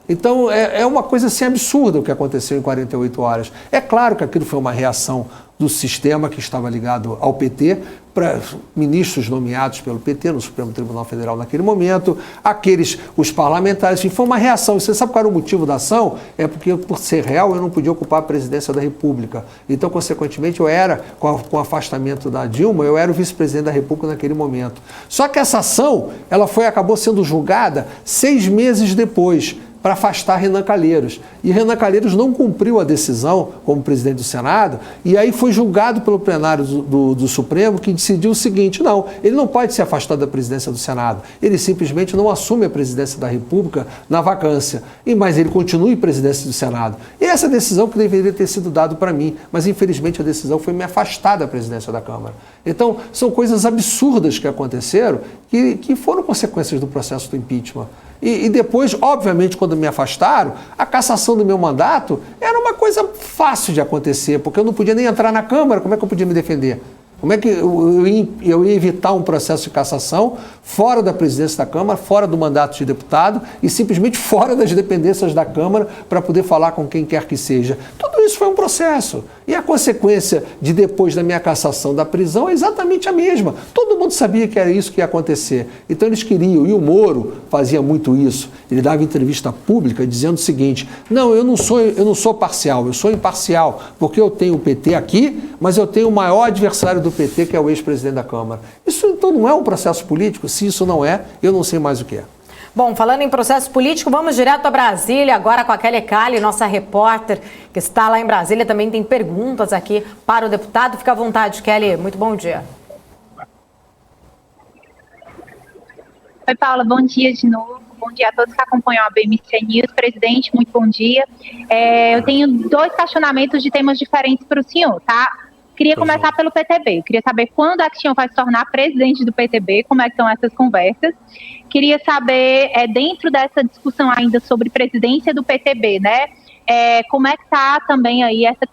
Então é uma coisa assim absurda o que aconteceu em 48 horas. É claro que aquilo foi uma reação do sistema que estava ligado ao PT, para ministros nomeados pelo PT no Supremo Tribunal Federal naquele momento, os parlamentares, enfim, foi uma reação. E você sabe qual era o motivo da ação? É porque, por ser real, eu não podia ocupar a presidência da República. Então, consequentemente, eu era, com o afastamento da Dilma, eu era o vice-presidente da República naquele momento. Só que essa ação, acabou sendo julgada 6 meses depois, para afastar Renan Calheiros. E Renan Calheiros não cumpriu a decisão como presidente do Senado, e aí foi julgado pelo plenário do Supremo, que decidiu o seguinte: não, ele não pode ser afastado da presidência do Senado, ele simplesmente não assume a presidência da República na vacância, mas ele continua em presidência do Senado. E essa decisão que deveria ter sido dada para mim, mas infelizmente a decisão foi me afastar da presidência da Câmara. Então, são coisas absurdas que aconteceram, que foram consequências do processo do impeachment. E depois, obviamente, quando me afastaram, a cassação do meu mandato era uma coisa fácil de acontecer, porque eu não podia nem entrar na Câmara, como é que eu podia me defender? Como é que eu ia evitar um processo de cassação fora da presidência da Câmara, fora do mandato de deputado e simplesmente fora das dependências da Câmara para poder falar com quem quer que seja? Tudo isso foi um processo. E a consequência de depois da minha cassação da prisão é exatamente a mesma. Todo mundo sabia que era isso que ia acontecer. Então eles queriam, e o Moro fazia muito isso. Ele dava entrevista pública dizendo o seguinte: não, eu não sou parcial, eu sou imparcial, porque eu tenho o PT aqui, mas eu tenho o maior adversário do PT, que é o ex-presidente da Câmara. Isso então não é um processo político? Se isso não é, eu não sei mais o que é. Bom, falando em processo político, vamos direto a Brasília, agora com a Kelly Cali, nossa repórter, que está lá em Brasília, também tem perguntas aqui para o deputado. Fica à vontade, Kelly. Muito bom dia. Oi, Paula, bom dia de novo. Bom dia a todos que acompanham a BMC News. Presidente, muito bom dia. Eu tenho 2 questionamentos de temas diferentes para o senhor, tá? Queria começar pelo PTB. Queria saber quando é que o senhor vai se tornar presidente do PTB, como é que estão essas conversas. Queria saber, dentro dessa discussão ainda sobre presidência do PTB, né? Como é que está também aí essa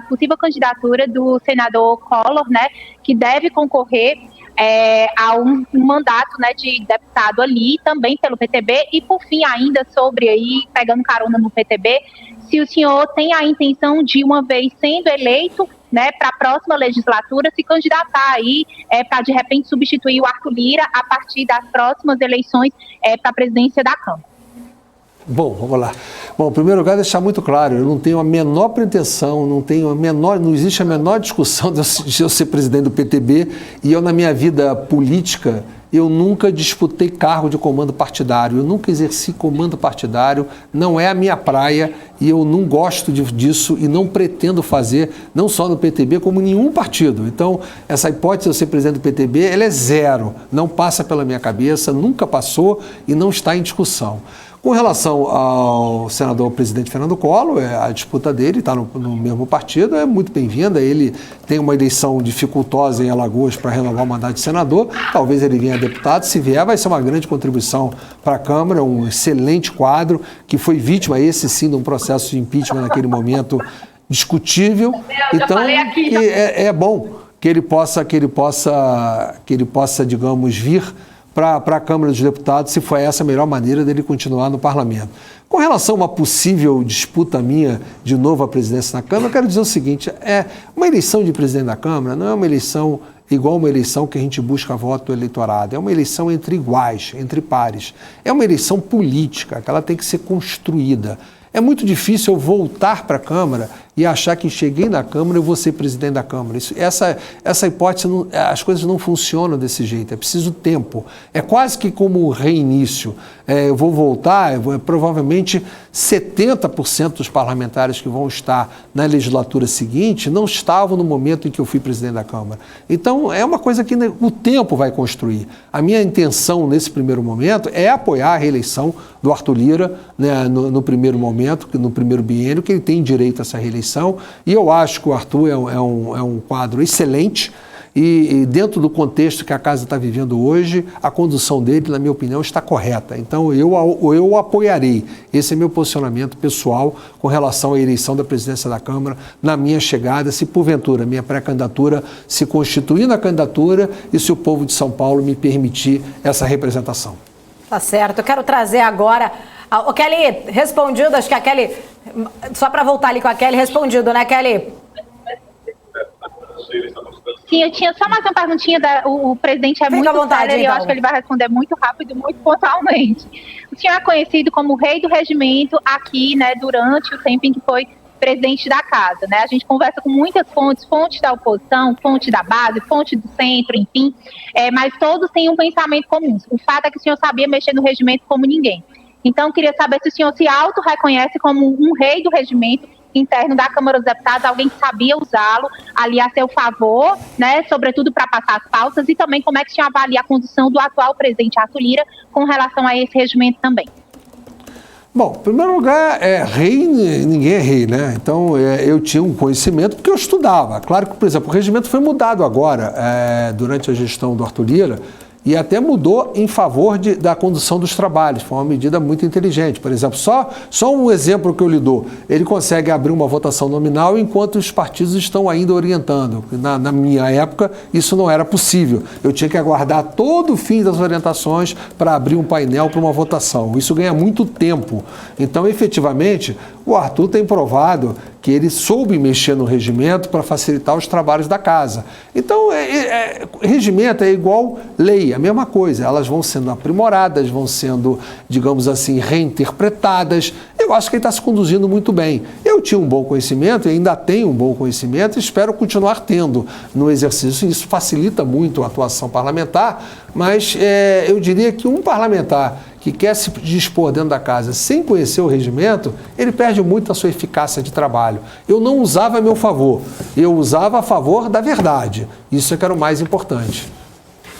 possível candidatura do senador Collor, né? Que deve concorrer a um mandato, né, de deputado ali, também pelo PTB. E por fim, ainda sobre aí, pegando carona no PTB, se o senhor tem a intenção de, uma vez sendo eleito, né, para a próxima legislatura, se candidatar aí para, de repente, substituir o Arthur Lira a partir das próximas eleições para a presidência da Câmara. Bom, vamos lá. Bom, em primeiro lugar, deixar muito claro, eu não tenho a menor pretensão, não existe a menor discussão de eu ser presidente do PTB, e eu, na minha vida política, eu nunca disputei cargo de comando partidário, eu nunca exerci comando partidário, não é a minha praia, e eu não gosto disso e não pretendo fazer, não só no PTB, como em nenhum partido. Então, essa hipótese de eu ser presidente do PTB, ela é zero, não passa pela minha cabeça, nunca passou e não está em discussão. Com relação ao senador presidente Fernando Collor, a disputa dele está no mesmo partido, é muito bem-vinda. Ele tem uma eleição dificultosa em Alagoas para renovar o mandato de senador. Talvez ele venha deputado. Se vier, vai ser uma grande contribuição para a Câmara, um excelente quadro que foi vítima, esse sim, de um processo de impeachment naquele momento discutível. Então, é bom que ele possa, digamos, vir para a Câmara dos Deputados, se for essa a melhor maneira dele continuar no Parlamento. Com relação a uma possível disputa minha de novo à presidência na Câmara, eu quero dizer o seguinte, uma eleição de presidente da Câmara não é uma eleição igual uma eleição que a gente busca voto do eleitorado, é uma eleição entre iguais, entre pares. É uma eleição política, que ela tem que ser construída. É muito difícil eu voltar para a Câmara e achar que cheguei na Câmara e vou ser presidente da Câmara. Essa hipótese, as coisas não funcionam desse jeito, é preciso tempo. É quase que como um reinício. Eu vou voltar, provavelmente 70% dos parlamentares que vão estar na legislatura seguinte não estavam no momento em que eu fui presidente da Câmara. Então, é uma coisa que o tempo vai construir. A minha intenção nesse primeiro momento é apoiar a reeleição do Arthur Lira, né, no primeiro momento, no primeiro biênio, que ele tem direito a essa reeleição. E eu acho que o Arthur é um quadro excelente e dentro do contexto que a casa está vivendo hoje, a condução dele, na minha opinião, está correta. Então, eu o apoiarei. Esse é meu posicionamento pessoal com relação à eleição da presidência da Câmara na minha chegada, se porventura minha pré-candidatura se constituir na candidatura e se o povo de São Paulo me permitir essa representação. Tá certo. Eu quero trazer agora... O Kelly, respondido, acho que a Kelly... Só para voltar ali com a Kelly, respondido, né, Kelly? Sim, eu tinha só mais uma perguntinha. O presidente é muito sério e eu acho que ele vai responder muito rápido, muito pontualmente. O senhor é conhecido como o rei do regimento aqui, né, durante o tempo em que foi presidente da casa, né? A gente conversa com muitas fontes da oposição, fonte da base, fonte do centro, enfim, mas todos têm um pensamento comum. O fato é que o senhor sabia mexer no regimento como ninguém. Então, queria saber se o senhor se auto-reconhece como um rei do regimento interno da Câmara dos Deputados, alguém que sabia usá-lo ali a seu favor, né, sobretudo para passar as pautas, e também como é que o senhor avalia a condução do atual presidente Arthur Lira com relação a esse regimento também. Bom, em primeiro lugar, rei, ninguém é rei, né? Então, eu tinha um conhecimento porque eu estudava. Claro que, por exemplo, o regimento foi mudado agora, durante a gestão do Arthur Lira, e até mudou em favor da condução dos trabalhos. Foi uma medida muito inteligente. Por exemplo, só um exemplo que eu lhe dou. Ele consegue abrir uma votação nominal enquanto os partidos estão ainda orientando. Na minha época, isso não era possível. Eu tinha que aguardar todo o fim das orientações para abrir um painel para uma votação. Isso ganha muito tempo. Então, efetivamente, o Arthur tem provado que ele soube mexer no regimento para facilitar os trabalhos da casa. Então, regimento é igual lei, a mesma coisa. Elas vão sendo aprimoradas, vão sendo, digamos assim, reinterpretadas. Eu acho que ele está se conduzindo muito bem. Eu tinha um bom conhecimento e ainda tenho um bom conhecimento e espero continuar tendo no exercício. Isso facilita muito a atuação parlamentar, mas eu diria que um parlamentar que quer se dispor dentro da casa sem conhecer o regimento, ele perde muito a sua eficácia de trabalho. Eu não usava a meu favor, eu usava a favor da verdade. Isso é que era o mais importante.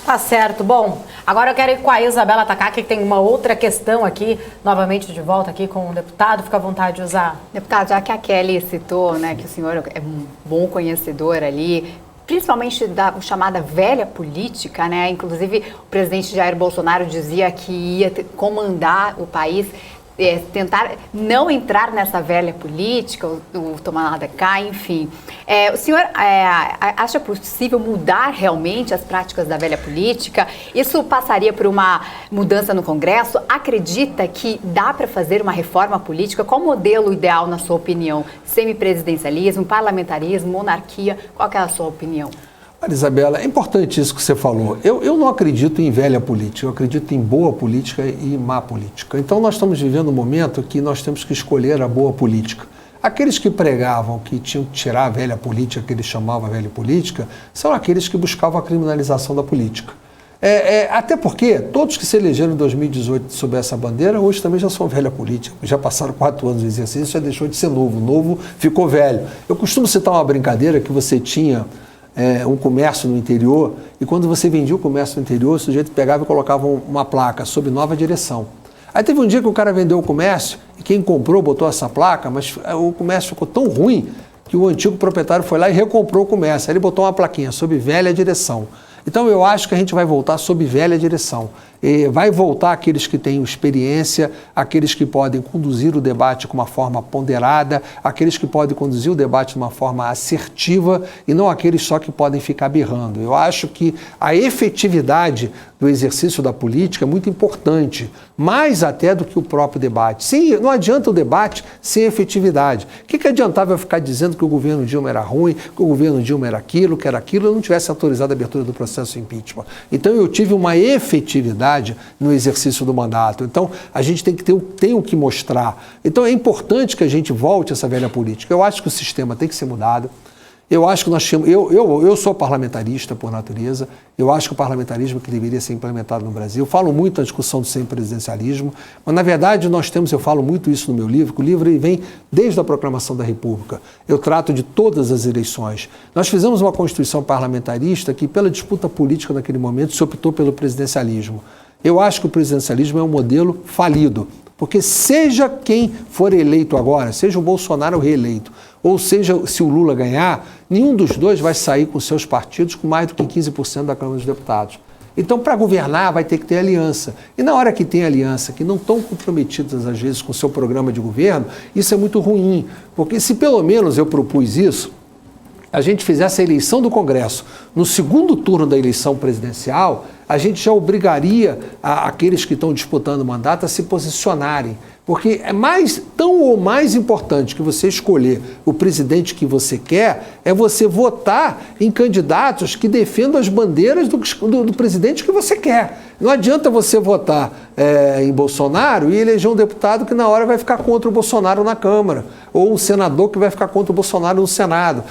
Tá certo. Bom, agora eu quero ir com a Isabela Takaki, que tem uma outra questão aqui, novamente de volta aqui com o deputado. Fica à vontade de usar. Deputado, já que a Kelly citou, né, que o senhor é um bom conhecedor ali, principalmente da chamada velha política, né? Inclusive, o presidente Jair Bolsonaro dizia que ia comandar o país, tentar não entrar nessa velha política, o tomar nada cá, enfim. O senhor acha possível mudar realmente as práticas da velha política? Isso passaria por uma mudança no Congresso? Acredita que dá para fazer uma reforma política? Qual o modelo ideal, na sua opinião? Semipresidencialismo, parlamentarismo, monarquia? Qual que é a sua opinião? Olha, Isabela, é importante isso que você falou. Eu não acredito em velha política, eu acredito em boa política e má política. Então nós estamos vivendo um momento que nós temos que escolher a boa política. Aqueles que pregavam que tinham que tirar a velha política, que eles chamavam velha política, são aqueles que buscavam a criminalização da política. Até porque todos que se elegeram em 2018 sob essa bandeira, hoje também já são velha política, já passaram 4 anos de exercício, já deixou de ser novo, o novo ficou velho. Eu costumo citar uma brincadeira que você tinha um comércio no interior, e quando você vendia o comércio no interior, o sujeito pegava e colocava uma placa sob nova direção. Aí teve um dia que o cara vendeu o comércio, e quem comprou botou essa placa, mas o comércio ficou tão ruim que o antigo proprietário foi lá e recomprou o comércio. Aí ele botou uma plaquinha sob velha direção. Então eu acho que a gente vai voltar sob velha direção. Vai voltar aqueles que têm experiência, aqueles que podem conduzir o debate com uma forma ponderada, aqueles que podem conduzir o debate de uma forma assertiva e não aqueles só que podem ficar berrando. Eu acho que a efetividade do exercício da política é muito importante, mais até do que o próprio debate. Sim, não adianta o debate sem efetividade. O que adiantava eu ficar dizendo que o governo Dilma era ruim, que o governo Dilma era aquilo, que era aquilo, eu não tivesse autorizado a abertura do processo de impeachment. Então eu tive uma efetividade no exercício do mandato. Então, a gente tem o que mostrar. Então, é importante que a gente volte a essa velha política. Eu acho que o sistema tem que ser mudado. Eu acho que nós temos... Eu sou parlamentarista por natureza. Eu acho que o parlamentarismo que deveria ser implementado no Brasil. Eu falo muito na discussão do semipresidencialismo, mas, na verdade, eu falo muito isso no meu livro, que o livro vem desde a proclamação da República. Eu trato de todas as eleições. Nós fizemos uma Constituição parlamentarista que, pela disputa política naquele momento, se optou pelo presidencialismo. Eu acho que o presidencialismo é um modelo falido, porque seja quem for eleito agora, seja o Bolsonaro reeleito, ou seja, se o Lula ganhar, nenhum dos dois vai sair com seus partidos com mais do que 15% da Câmara dos Deputados. Então, para governar, vai ter que ter aliança. E na hora que tem aliança, que não estão comprometidas, às vezes, com o seu programa de governo, isso é muito ruim, porque se pelo menos eu propus isso, a gente fizesse a eleição do Congresso no segundo turno da eleição presidencial, a gente já obrigaria aqueles que estão disputando o mandato a se posicionarem. Porque é tão ou mais importante que você escolher o presidente que você quer, é você votar em candidatos que defendam as bandeiras do presidente que você quer. Não adianta você votar em Bolsonaro e eleger um deputado que na hora vai ficar contra o Bolsonaro na Câmara, ou um senador que vai ficar contra o Bolsonaro no Senado.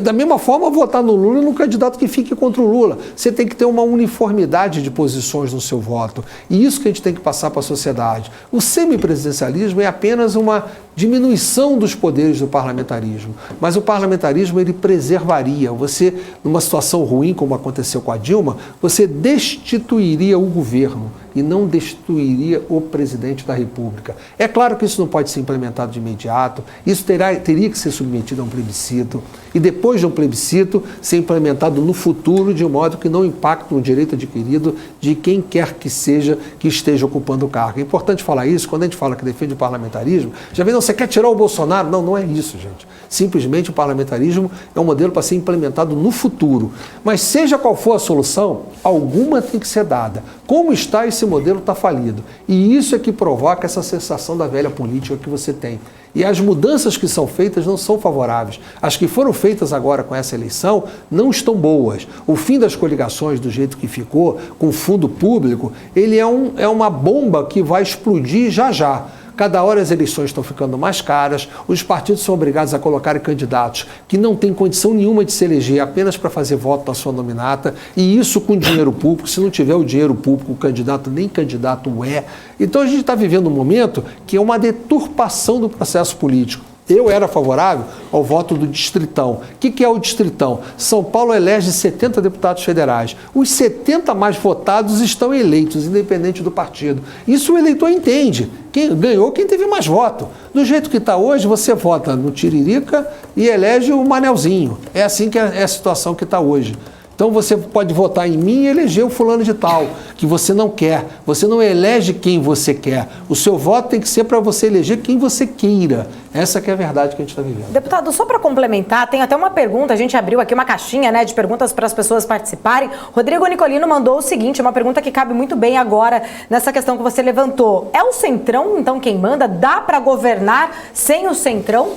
Da mesma forma, votar no Lula num candidato que fique contra o Lula. Você tem que ter uma uniformidade de posições no seu voto. E isso que a gente tem que passar para a sociedade. O semipresidencialismo é apenas uma diminuição dos poderes do parlamentarismo. Mas o parlamentarismo, ele preservaria. Você, numa situação ruim, como aconteceu com a Dilma, você destituiria o governo e não destituiria o presidente da República. É claro que isso não pode ser implementado de imediato, isso teria que ser submetido a um plebiscito e depois de um plebiscito ser implementado no futuro de um modo que não impacte o direito adquirido de quem quer que seja que esteja ocupando o cargo. É importante falar isso, quando a gente fala que defende o parlamentarismo, já vê, não, você quer tirar o Bolsonaro? Não, não é isso, gente. Simplesmente o parlamentarismo é um modelo para ser implementado no futuro. Mas seja qual for a solução, alguma tem que ser dada. Como está esse modelo está falido. E isso é que provoca essa sensação da velha política que você tem. E as mudanças que são feitas não são favoráveis. As que foram feitas agora com essa eleição não estão boas. O fim das coligações do jeito que ficou, com fundo público, ele é uma bomba que vai explodir já já. Cada hora as eleições estão ficando mais caras, os partidos são obrigados a colocarem candidatos que não têm condição nenhuma de se eleger apenas para fazer voto na sua nominata, e isso com dinheiro público. Se não tiver o dinheiro público, o candidato nem candidato é. Então a gente está vivendo um momento que é uma deturpação do processo político. Eu era favorável ao voto do distritão. O que é o distritão? São Paulo elege 70 deputados federais. Os 70 mais votados estão eleitos, independente do partido. Isso o eleitor entende. Quem ganhou, quem teve mais voto. Do jeito que está hoje, você vota no Tiririca e elege o Manelzinho. É assim que é a situação que está hoje. Então você pode votar em mim e eleger o fulano de tal, que você não quer. Você não elege quem você quer. O seu voto tem que ser para você eleger quem você queira. Essa que é a verdade que a gente está vivendo. Deputado, só para complementar, tem até uma pergunta, a gente abriu aqui uma caixinha, né, de perguntas para as pessoas participarem. Rodrigo Nicolino mandou o seguinte, uma pergunta que cabe muito bem agora nessa questão que você levantou. É o Centrão, então, quem manda? Dá para governar sem o Centrão?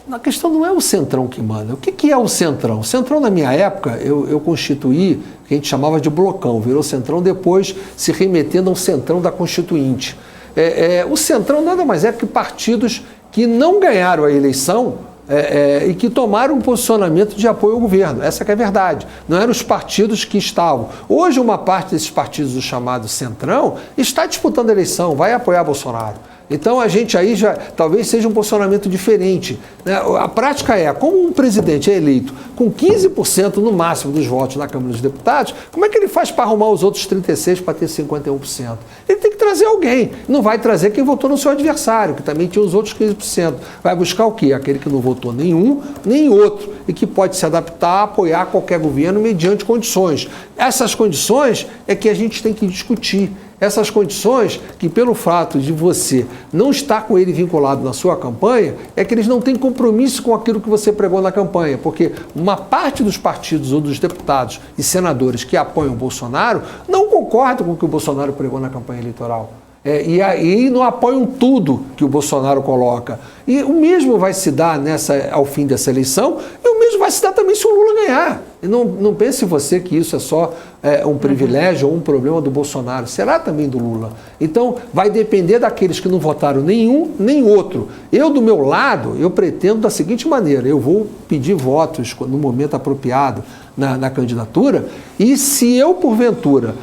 A questão não é o Centrão que manda. O que é o Centrão? O Centrão, na minha época, eu constituí, que a gente chamava de blocão, virou Centrão depois se remetendo ao Centrão da Constituinte. O Centrão nada mais é que partidos que não ganharam a eleição e que tomaram um posicionamento de apoio ao governo. Essa que é a verdade. Não eram os partidos que estavam. Hoje, uma parte desses partidos do chamado Centrão está disputando a eleição, vai apoiar Bolsonaro. Então, a gente aí já talvez seja um posicionamento diferente, né? A prática é, como um presidente é eleito com 15% no máximo dos votos na Câmara dos Deputados, como é que ele faz para arrumar os outros 36% para ter 51%? Ele tem que trazer alguém. Não vai trazer quem votou no seu adversário, que também tinha os outros 15%. Vai buscar o quê? Aquele que não votou nenhum, nem outro, e que pode se adaptar, apoiar qualquer governo mediante condições. Essas condições é que a gente tem que discutir. Essas condições que, pelo fato de você não estar com ele vinculado na sua campanha, é que eles não têm compromisso com aquilo que você pregou na campanha, porque uma parte dos partidos ou dos deputados e senadores que apoiam o Bolsonaro não concordam com o que o Bolsonaro pregou na campanha eleitoral. E aí não apoiam tudo que o Bolsonaro coloca. E o mesmo vai se dar ao fim dessa eleição, e o mesmo vai se dar também se o Lula ganhar. E não pense você que isso é só um privilégio ou um problema do Bolsonaro. Será também do Lula. Então, vai depender daqueles que não votaram nenhum, nem outro. Eu, do meu lado, eu pretendo da seguinte maneira: eu vou pedir votos no momento apropriado na candidatura, e se eu, porventura,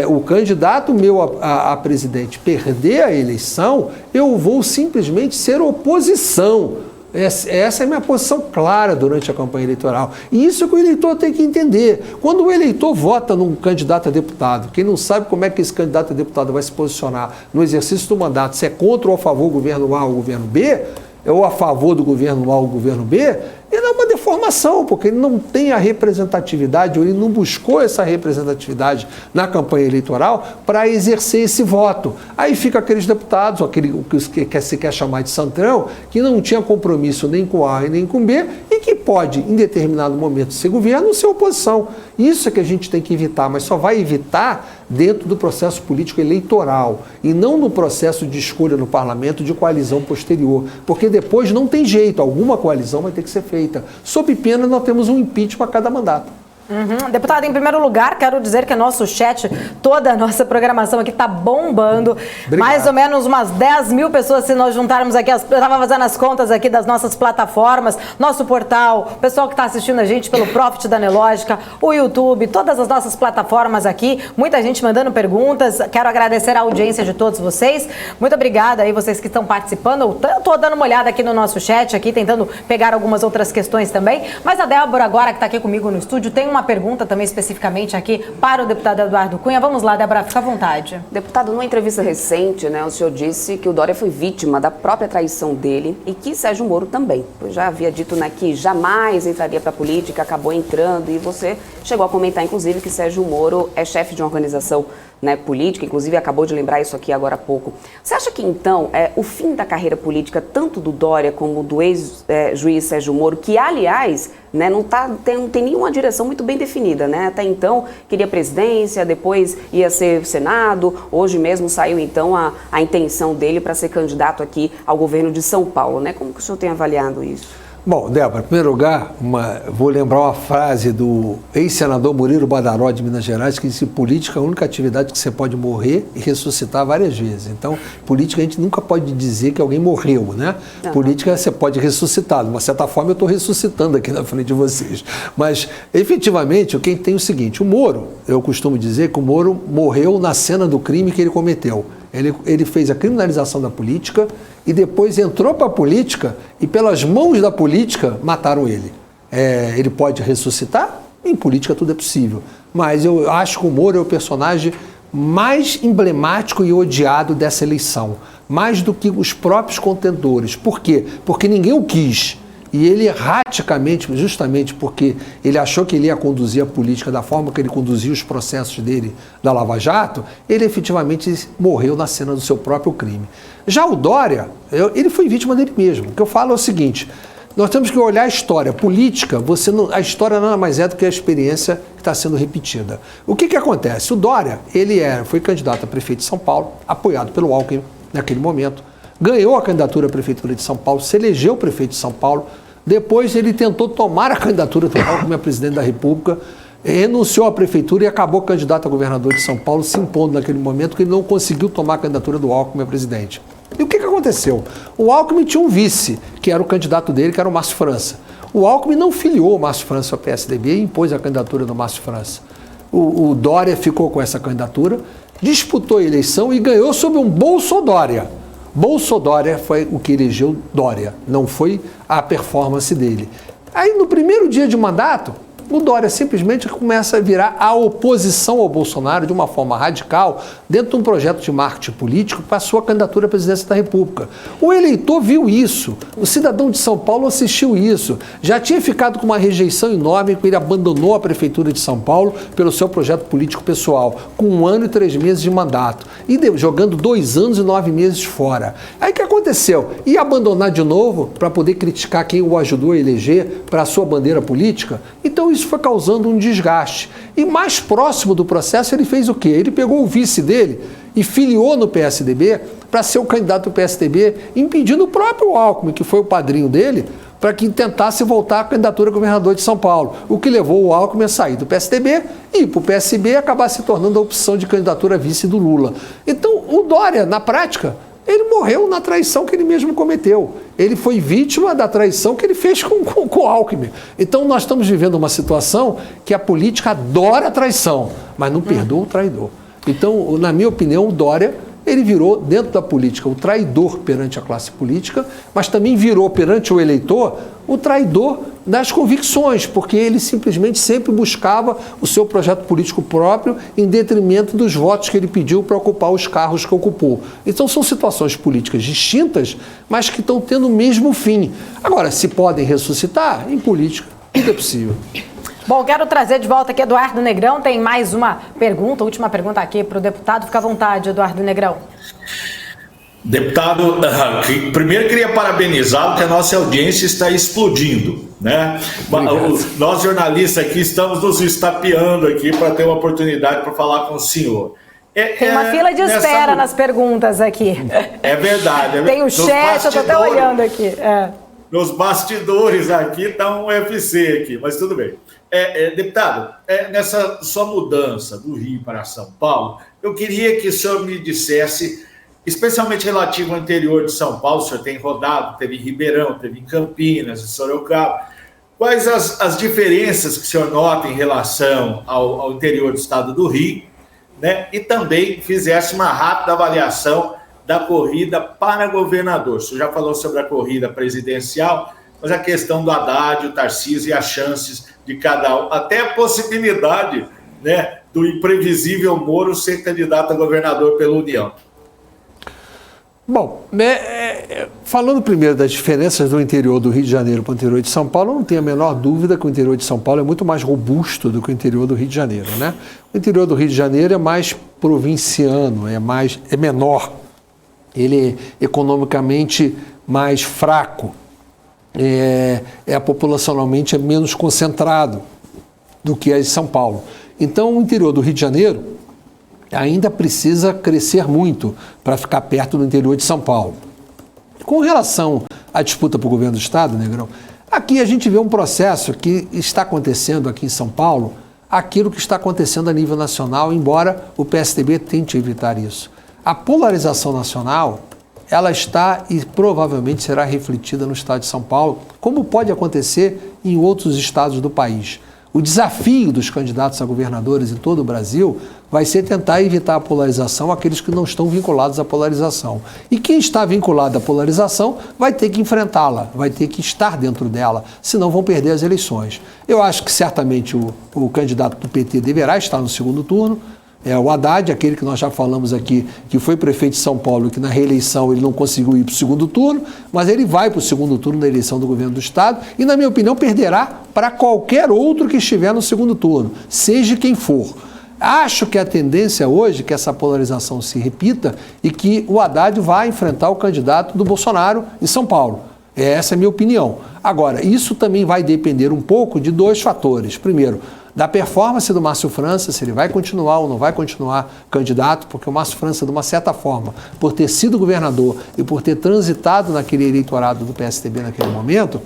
o candidato meu a presidente perder a eleição, eu vou simplesmente ser oposição. Essa é a minha posição clara durante a campanha eleitoral. E isso é que o eleitor tem que entender. Quando o eleitor vota num candidato a deputado, quem não sabe como é que esse candidato a deputado vai se posicionar no exercício do mandato, se é contra ou a favor do governo A ou do governo B, ou a favor do governo A ou do governo B, ele é uma deformação, porque ele não tem a representatividade, ou ele não buscou essa representatividade na campanha eleitoral para exercer esse voto. Aí fica aqueles deputados, o que se quer chamar de Centrão, que não tinha compromisso nem com A e nem com B, e que pode, em determinado momento, ser governo ou ser oposição. Isso é que a gente tem que evitar, mas só vai evitar dentro do processo político eleitoral e não no processo de escolha no parlamento de coalizão posterior, porque depois não tem jeito, alguma coalizão vai ter que ser feita. Sob pena, nós temos um impeachment a cada mandato. Deputado, em primeiro lugar, quero dizer que nosso chat, toda a nossa programação aqui está bombando. Obrigado. Mais ou menos umas 10 mil pessoas, se nós juntarmos aqui, eu estava fazendo as contas aqui das nossas plataformas, nosso portal, o pessoal que está assistindo a gente pelo Profit da Nelógica, o YouTube, todas as nossas plataformas aqui, muita gente mandando perguntas. Quero agradecer a audiência de todos vocês. Muito obrigada aí, vocês que estão participando. Estou dando uma olhada aqui no nosso chat, aqui tentando pegar algumas outras questões também. Mas a Débora, agora que está aqui comigo no estúdio, tem uma pergunta também especificamente aqui para o deputado Eduardo Cunha. Vamos lá, Débora, fica à vontade. Deputado, numa entrevista recente, o senhor disse que o Dória foi vítima da própria traição dele e que Sérgio Moro também. Eu já havia dito que jamais entraria para a política, acabou entrando, e você chegou a comentar, inclusive, que Sérgio Moro é chefe de uma organização política, inclusive acabou de lembrar isso aqui agora há pouco. Você acha que, então, o fim da carreira política, tanto do Dória como do ex-juiz Sérgio Moro, que, aliás, não tem nenhuma direção muito bem definida, Até então, queria presidência, depois ia ser Senado, hoje mesmo saiu, então, a intenção dele para ser candidato aqui ao governo de São Paulo, Como que o senhor tem avaliado isso? Bom, Débora, em primeiro lugar, vou lembrar uma frase do ex-senador Murilo Badaró de Minas Gerais, que disse: política é a única atividade que você pode morrer e ressuscitar várias vezes. Então, política a gente nunca pode dizer que alguém morreu, Uhum. Política você pode ressuscitar. De uma certa forma, eu estou ressuscitando aqui na frente de vocês. Mas, efetivamente, quem tem o seguinte: o Moro, eu costumo dizer que o Moro morreu na cena do crime que ele cometeu. Ele fez a criminalização da política e depois entrou para a política e, pelas mãos da política, mataram ele. Ele pode ressuscitar? Em política tudo é possível. Mas eu acho que o Moro é o personagem mais emblemático e odiado dessa eleição. Mais do que os próprios contendores. Por quê? Porque ninguém o quis. E ele erraticamente, justamente porque ele achou que ele ia conduzir a política da forma que ele conduzia os processos dele da Lava Jato, ele efetivamente morreu na cena do seu próprio crime. Já o Dória, ele foi vítima dele mesmo. O que eu falo é o seguinte: nós temos que olhar a história política, a história nada mais é do que a experiência que está sendo repetida. O que acontece? O Dória, foi candidato a prefeito de São Paulo, apoiado pelo Alckmin naquele momento, ganhou a candidatura à Prefeitura de São Paulo, se elegeu prefeito de São Paulo, Depois ele tentou tomar a candidatura do Alckmin a presidente da República, renunciou à prefeitura e acabou candidato a governador de São Paulo, se impondo naquele momento que ele não conseguiu tomar a candidatura do Alckmin a presidente. E o que aconteceu? O Alckmin tinha um vice, que era o candidato dele, que era o Márcio França. O Alckmin não filiou o Márcio França ao PSDB e impôs a candidatura do Márcio França. O Dória ficou com essa candidatura, disputou a eleição e ganhou sob um Bolsodória. Bolsodória foi o que elegeu Dória, não foi a performance dele. Aí no primeiro dia de mandato, o Dória simplesmente começa a virar a oposição ao Bolsonaro de uma forma radical dentro de um projeto de marketing político para a sua candidatura à presidência da República. O eleitor viu isso, o cidadão de São Paulo assistiu isso, já tinha ficado com uma rejeição enorme que ele abandonou a prefeitura de São Paulo pelo seu projeto político pessoal, com 1 ano e 3 meses de mandato, e jogando 2 anos e 9 meses fora. Aí o que aconteceu? Ia abandonar de novo para poder criticar quem o ajudou a eleger para a sua bandeira política? Então isso foi causando um desgaste. E mais próximo do processo ele fez o quê? Ele pegou o vice dele e filiou no PSDB para ser o candidato do PSDB, impedindo o próprio Alckmin, que foi o padrinho dele, para que tentasse voltar à candidatura a governador de São Paulo, o que levou o Alckmin a sair do PSDB e ir para o PSB e acabar se tornando a opção de candidatura a vice do Lula. Então o Dória, na prática, ele morreu na traição que ele mesmo cometeu. Ele foi vítima da traição que ele fez com o Alckmin. Então nós estamos vivendo uma situação que a política adora a traição, mas não perdoa o traidor. Então, na minha opinião, o Dória, ele virou, dentro da política, o traidor perante a classe política, mas também virou perante o eleitor o traidor das convicções, porque ele simplesmente sempre buscava o seu projeto político próprio em detrimento dos votos que ele pediu para ocupar os cargos que ocupou. Então são situações políticas distintas, mas que estão tendo o mesmo fim. Agora, se podem ressuscitar, em política, tudo é possível. Bom, quero trazer de volta aqui Eduardo Negrão. Tem mais uma pergunta, última pergunta aqui para o deputado. Fica à vontade, Eduardo Negrão. Deputado, primeiro queria parabenizá-lo, que a nossa audiência está explodindo, né? Nós jornalistas aqui estamos nos estapeando aqui para ter uma oportunidade para falar com o senhor. Tem uma fila de espera nas perguntas aqui. É verdade. Tem o chat, eu estou até olhando aqui. Nos bastidores aqui está um UFC aqui, mas tudo bem. Deputado, nessa sua mudança do Rio para São Paulo, eu queria que o senhor me dissesse, especialmente relativo ao interior de São Paulo, o senhor tem rodado, teve em Ribeirão, teve em Campinas, em Sorocaba, quais as diferenças que o senhor nota em relação ao interior do estado do Rio, né? E também fizesse uma rápida avaliação da corrida para governador. O senhor já falou sobre a corrida presidencial, mas a questão do Haddad, o Tarcísio e as chances de cada um, até a possibilidade, né, do imprevisível Moro ser candidato a governador pela União. Bom, falando primeiro das diferenças do interior do Rio de Janeiro para o interior de São Paulo, eu não tenho a menor dúvida que o interior de São Paulo é muito mais robusto do que o interior do Rio de Janeiro, né? O interior do Rio de Janeiro é mais provinciano, é menor, ele é economicamente mais fraco, populacionalmente é menos concentrado do que é de São Paulo. Então, o interior do Rio de Janeiro ainda precisa crescer muito para ficar perto do interior de São Paulo. Com relação à disputa para o governo do Estado, Negrão, aqui a gente vê um processo que está acontecendo aqui em São Paulo, aquilo que está acontecendo a nível nacional, embora o PSDB tente evitar isso. A polarização nacional, ela está e provavelmente será refletida no Estado de São Paulo, como pode acontecer em outros estados do país. O desafio dos candidatos a governadores em todo o Brasil vai ser tentar evitar a polarização àqueles que não estão vinculados à polarização. E quem está vinculado à polarização vai ter que enfrentá-la, vai ter que estar dentro dela, senão vão perder as eleições. Eu acho que certamente o candidato do PT deverá estar no segundo turno. O Haddad, aquele que nós já falamos aqui, que foi prefeito de São Paulo e que na reeleição ele não conseguiu ir para o segundo turno, mas ele vai para o segundo turno da eleição do governo do Estado e, na minha opinião, perderá para qualquer outro que estiver no segundo turno, seja quem for. Acho que a tendência hoje é que essa polarização se repita e que o Haddad vá enfrentar o candidato do Bolsonaro em São Paulo. Essa é a minha opinião. Agora, isso também vai depender um pouco de 2 fatores. Primeiro, da performance do Márcio França, se ele vai continuar ou não vai continuar candidato, porque o Márcio França, de uma certa forma, por ter sido governador e por ter transitado naquele eleitorado do PSDB naquele momento,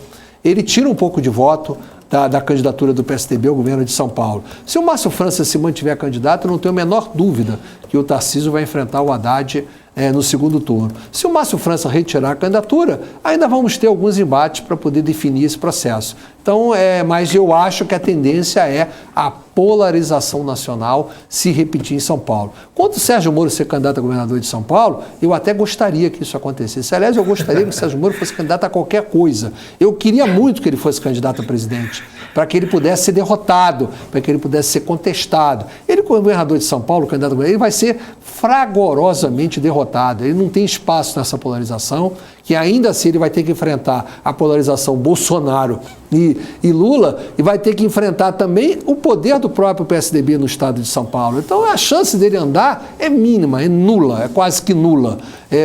ele tira um pouco de voto da candidatura do PSDB ao governo de São Paulo. Se o Márcio França se mantiver candidato, eu não tenho a menor dúvida que o Tarcísio vai enfrentar o Haddad no segundo turno. Se o Márcio França retirar a candidatura, ainda vamos ter alguns embates para poder definir esse processo. Então, mas eu acho que a tendência é a polarização nacional se repetir em São Paulo. Quanto o Sérgio Moro ser candidato a governador de São Paulo, eu até gostaria que isso acontecesse. Aliás, eu gostaria que o Sérgio Moro fosse candidato a qualquer coisa. Eu queria muito que ele fosse candidato a presidente, para que ele pudesse ser derrotado, para que ele pudesse ser contestado. Ele, como governador de São Paulo, candidato a governador, ele vai ser fragorosamente derrotado. Ele não tem espaço nessa polarização, que ainda assim ele vai ter que enfrentar a polarização Bolsonaro e Lula, e vai ter que enfrentar também o poder do próprio PSDB no estado de São Paulo. Então a chance dele andar é mínima, é nula, é quase que nula.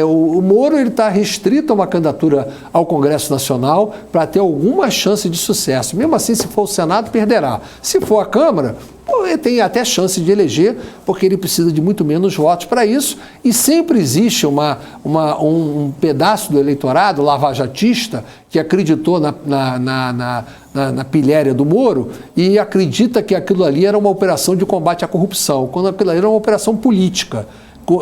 O Moro está restrito a uma candidatura ao Congresso Nacional para ter alguma chance de sucesso. Mesmo assim, se for o Senado, perderá. Se for a Câmara, ele tem até chance de eleger, porque ele precisa de muito menos votos para isso, e sempre existe um pedaço do eleitorado lavajatista que acreditou na pilhéria do Moro e acredita que aquilo ali era uma operação de combate à corrupção, quando aquilo ali era uma operação política.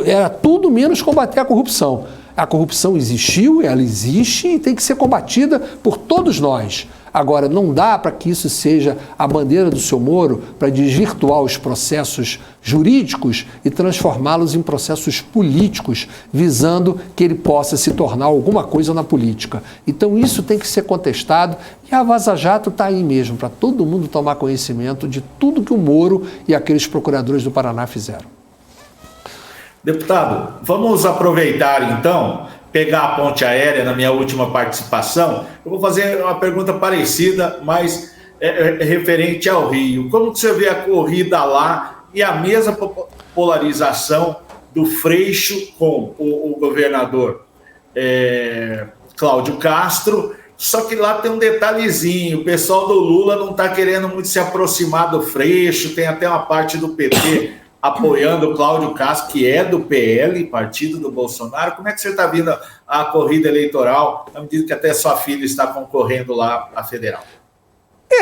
Era tudo menos combater a corrupção. A corrupção existiu, ela existe e tem que ser combatida por todos nós. Agora, não dá para que isso seja a bandeira do seu Moro para desvirtuar os processos jurídicos e transformá-los em processos políticos, visando que ele possa se tornar alguma coisa na política. Então, isso tem que ser contestado e a Vaza Jato está aí mesmo, para todo mundo tomar conhecimento de tudo que o Moro e aqueles procuradores do Paraná fizeram. Deputado, vamos aproveitar então, pegar a ponte aérea na minha última participação. Eu vou fazer uma pergunta parecida, mas referente ao Rio. Como que você vê a corrida lá e a mesma polarização do Freixo com o governador Cláudio Castro? Só que lá tem um detalhezinho, o pessoal do Lula não está querendo muito se aproximar do Freixo, tem até uma parte do PT apoiando o Cláudio Castro, que é do PL, partido do Bolsonaro. Como é que você está vendo a corrida eleitoral, à medida que até sua filha está concorrendo lá à federal?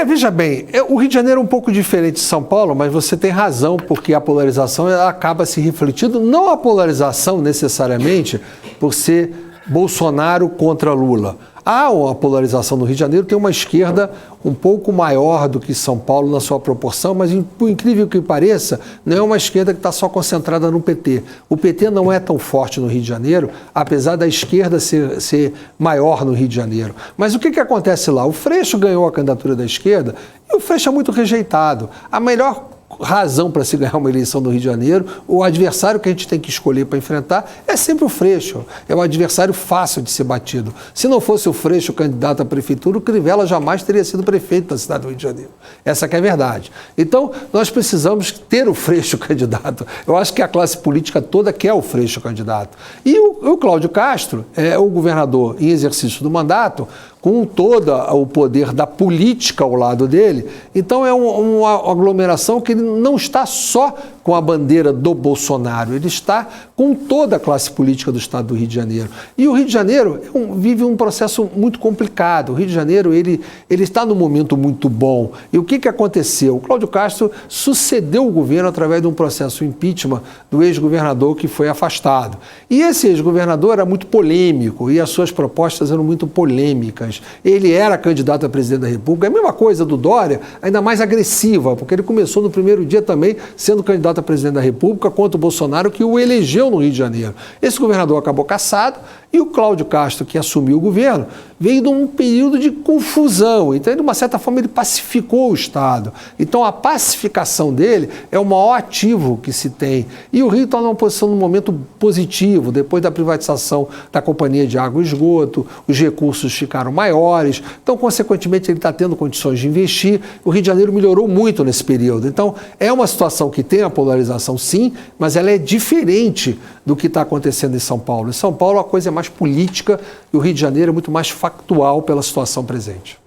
Veja bem, o Rio de Janeiro é um pouco diferente de São Paulo, mas você tem razão, porque a polarização ela acaba se refletindo, não a polarização necessariamente por ser Bolsonaro contra Lula. Há uma polarização no Rio de Janeiro, tem uma esquerda um pouco maior do que São Paulo na sua proporção, mas por incrível que pareça, não é uma esquerda que está só concentrada no PT. O PT não é tão forte no Rio de Janeiro, apesar da esquerda ser maior no Rio de Janeiro. Mas o que acontece lá? O Freixo ganhou a candidatura da esquerda e o Freixo é muito rejeitado. A melhor razão para se ganhar uma eleição no Rio de Janeiro, o adversário que a gente tem que escolher para enfrentar é sempre o Freixo. É um adversário fácil de ser batido. Se não fosse o Freixo candidato à prefeitura, o Crivella jamais teria sido prefeito da cidade do Rio de Janeiro. Essa que é a verdade. Então, nós precisamos ter o Freixo candidato. Eu acho que a classe política toda quer o Freixo candidato. E o Cláudio Castro é o governador em exercício do mandato, com todo o poder da política ao lado dele. Então é uma aglomeração que ele não está só com a bandeira do Bolsonaro, ele está com toda a classe política do estado do Rio de Janeiro. E o Rio de Janeiro vive um processo muito complicado. O Rio de Janeiro ele está num momento muito bom. E o que aconteceu? O Cláudio Castro sucedeu o governo através de um processo impeachment do ex-governador que foi afastado. E esse ex-governador era muito polêmico e as suas propostas eram muito polêmicas. Ele era candidato a presidente da República, a mesma coisa do Dória, ainda mais agressiva, porque ele começou no primeiro dia também sendo candidato a presidente da República contra o Bolsonaro, que o elegeu no Rio de Janeiro. Esse governador acabou cassado e o Cláudio Castro, que assumiu o governo, veio de um período de confusão. Então, de uma certa forma, ele pacificou o Estado. Então, a pacificação dele é o maior ativo que se tem. E o Rio está numa posição, num momento positivo. Depois da privatização da Companhia de Água e Esgoto, os recursos ficaram maiores. Então, consequentemente, ele está tendo condições de investir. O Rio de Janeiro melhorou muito nesse período. Então, é uma situação que tem a polarização, sim, mas ela é diferente do que está acontecendo em São Paulo. Em São Paulo, a coisa é mais política e o Rio de Janeiro é muito mais factual pela situação presente.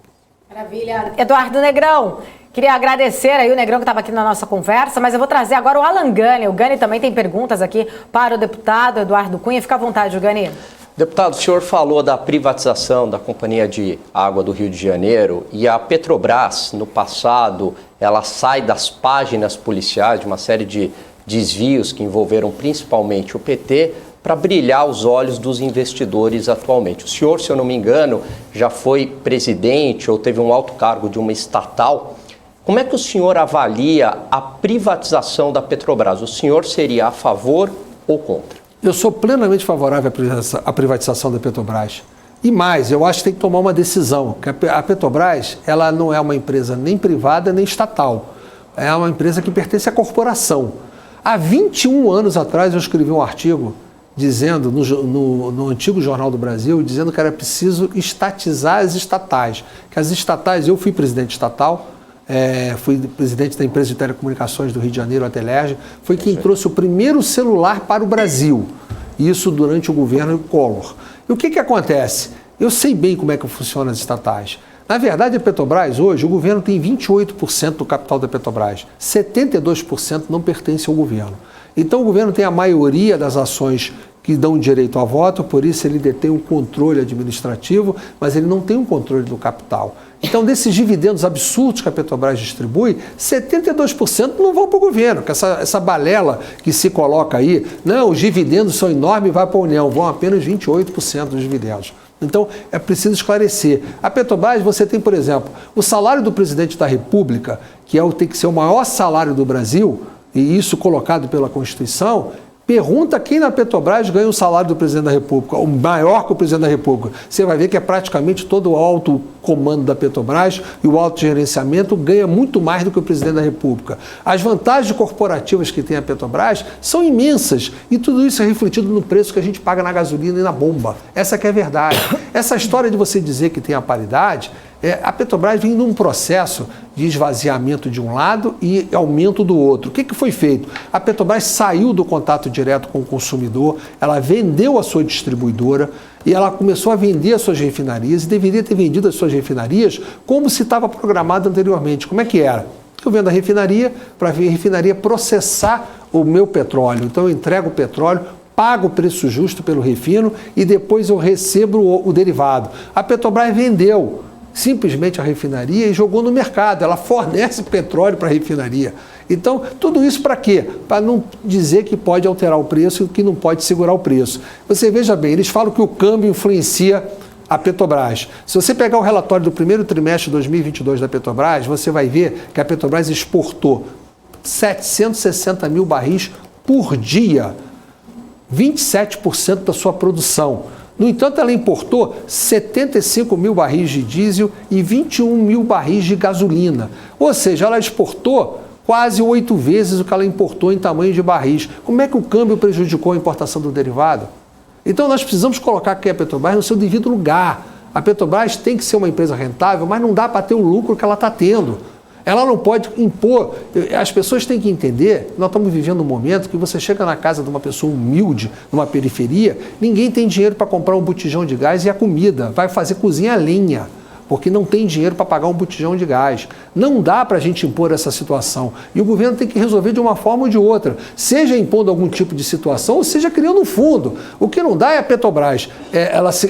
Maravilha. Eduardo Negrão, queria agradecer aí o Negrão que estava aqui na nossa conversa, mas eu vou trazer agora o Alan Gani. O Gani também tem perguntas aqui para o deputado Eduardo Cunha. Fica à vontade, Gani. Deputado, o senhor falou da privatização da Companhia de Água do Rio de Janeiro e a Petrobras, no passado, ela sai das páginas policiais de uma série de desvios que envolveram principalmente o PT para brilhar os olhos dos investidores atualmente. O senhor, se eu não me engano, já foi presidente ou teve um alto cargo de uma estatal. Como é que o senhor avalia a privatização da Petrobras? O senhor seria a favor ou contra? Eu sou plenamente favorável à privatização da Petrobras. E mais, eu acho que tem que tomar uma decisão, que a Petrobras, ela não é uma empresa nem privada nem estatal. É uma empresa que pertence à corporação. Há 21 anos atrás eu escrevi um artigo dizendo, no antigo Jornal do Brasil, dizendo que era preciso estatizar as estatais. Que as estatais, eu fui presidente estatal, fui presidente da empresa de telecomunicações do Rio de Janeiro, a Telerge, foi quem trouxe o primeiro celular para o Brasil, isso durante o governo Collor. E o que acontece? Eu sei bem como é que funcionam as estatais. Na verdade, a Petrobras, hoje, o governo tem 28% do capital da Petrobras, 72% não pertence ao governo. Então, o governo tem a maioria das ações que dão direito a voto, por isso ele detém um controle administrativo, mas ele não tem um controle do capital. Então, desses dividendos absurdos que a Petrobras distribui, 72% não vão para o governo, que essa balela que se coloca aí, não, os dividendos são enormes e vai para a União, vão apenas 28% dos dividendos. Então, é preciso esclarecer. A Petrobras, você tem, por exemplo, o salário do presidente da República, que tem que ser o maior salário do Brasil, e isso colocado pela Constituição. Pergunta quem na Petrobras ganha o salário do presidente da República, o maior que o presidente da República. Você vai ver que é praticamente todo o alto comando da Petrobras e o alto gerenciamento ganha muito mais do que o presidente da República. As vantagens corporativas que tem a Petrobras são imensas e tudo isso é refletido no preço que a gente paga na gasolina e na bomba. Essa que é a verdade. Essa história de você dizer que tem a paridade, a Petrobras vem num processo de esvaziamento de um lado e aumento do outro. O que foi feito? A Petrobras saiu do contato direto com o consumidor, ela vendeu a sua distribuidora e ela começou a vender as suas refinarias e deveria ter vendido as suas refinarias como se estava programado anteriormente. Como é que era? Eu vendo a refinaria para a refinaria processar o meu petróleo. Então eu entrego o petróleo, pago o preço justo pelo refino e depois eu recebo o derivado. A Petrobras vendeu simplesmente a refinaria e jogou no mercado. Ela fornece petróleo para a refinaria. Então, tudo isso para quê? Para não dizer que pode alterar o preço e que não pode segurar o preço. Você veja bem, eles falam que o câmbio influencia a Petrobras. Se você pegar o relatório do primeiro trimestre de 2022 da Petrobras, você vai ver que a Petrobras exportou 760 mil barris por dia, 27% da sua produção. No entanto, ela importou 75 mil barris de diesel e 21 mil barris de gasolina. Ou seja, ela exportou quase 8 vezes o que ela importou em tamanho de barris. Como é que o câmbio prejudicou a importação do derivado? Então, nós precisamos colocar aqui a Petrobras no seu devido lugar. A Petrobras tem que ser uma empresa rentável, mas não dá para ter o lucro que ela está tendo. Ela não pode impor. As pessoas têm que entender, nós estamos vivendo um momento que você chega na casa de uma pessoa humilde, numa periferia, ninguém tem dinheiro para comprar um botijão de gás e a comida, vai fazer cozinha a lenha, porque não tem dinheiro para pagar um botijão de gás. Não dá para a gente impor essa situação. E o governo tem que resolver de uma forma ou de outra, seja impondo algum tipo de situação, ou seja criando um fundo. O que não dá é a Petrobras.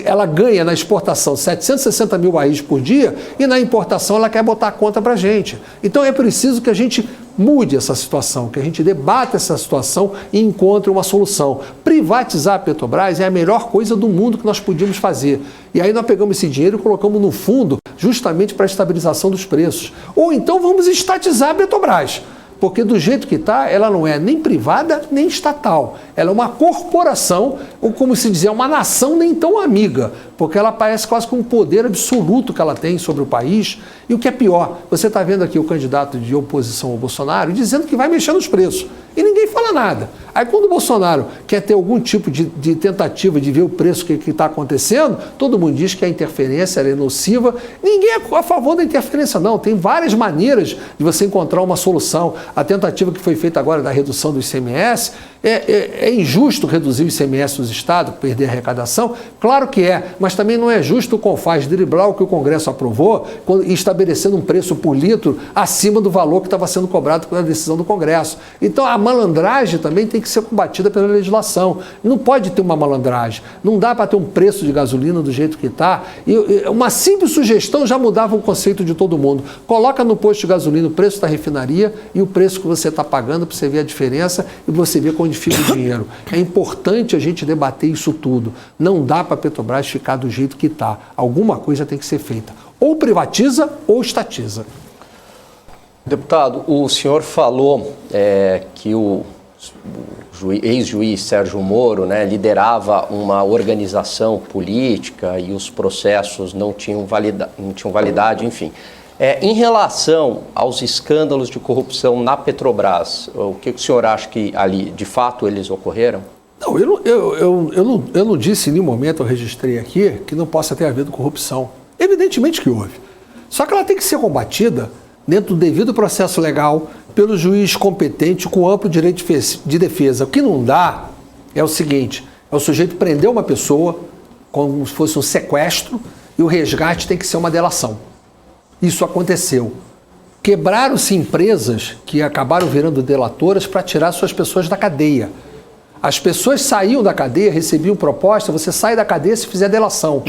Ela ganha na exportação 760 mil barris por dia e na importação ela quer botar a conta para a gente. Então é preciso que a gente mude essa situação, que a gente debata essa situação e encontre uma solução. Privatizar a Petrobras é a melhor coisa do mundo que nós podíamos fazer. E aí nós pegamos esse dinheiro e colocamos no fundo justamente para a estabilização dos preços. Ou então vamos estatizar a Petrobras, porque do jeito que está, ela não é nem privada nem estatal. Ela é uma corporação, ou como se dizer, uma nação nem tão amiga, porque ela parece quase com um poder absoluto que ela tem sobre o país. E o que é pior, você está vendo aqui o candidato de oposição ao Bolsonaro dizendo que vai mexer nos preços. E ninguém fala nada. Aí quando o Bolsonaro quer ter algum tipo de tentativa de ver o preço que está acontecendo, todo mundo diz que a interferência é nociva. Ninguém é a favor da interferência, não. Tem várias maneiras de você encontrar uma solução. A tentativa que foi feita agora da redução do ICMS, é injusto reduzir o ICMS dos estados, perder a arrecadação? Claro que é, mas também não é justo o CONFAS driblar o que o Congresso aprovou, estabelecendo um preço por litro acima do valor que estava sendo cobrado pela decisão do Congresso. Então a malandragem também tem que que ser combatida pela legislação. Não pode ter uma malandragem. Não dá para ter um preço de gasolina do jeito que está. Uma simples sugestão já mudava o conceito de todo mundo. Coloca no posto de gasolina o preço da refinaria e o preço que você está pagando para você ver a diferença e você ver onde fica o dinheiro. É importante a gente debater isso tudo. Não dá para a Petrobras ficar do jeito que está. Alguma coisa tem que ser feita. Ou privatiza ou estatiza. Deputado, o senhor falou que o ex-juiz Sérgio Moro, né, liderava uma organização política e os processos não tinham validade, enfim. Em relação aos escândalos de corrupção na Petrobras, o que o senhor acha que ali, de fato, eles ocorreram? Não, eu não disse em nenhum momento, eu registrei aqui, que não possa ter havido corrupção. Evidentemente que houve. Só que ela tem que ser combatida dentro do devido processo legal, pelo juiz competente com amplo direito de defesa. O que não dá é o seguinte, é o sujeito prender uma pessoa como se fosse um sequestro e o resgate tem que ser uma delação. Isso aconteceu. Quebraram-se empresas que acabaram virando delatoras para tirar suas pessoas da cadeia. As pessoas saíam da cadeia, recebiam proposta, você sai da cadeia se fizer delação.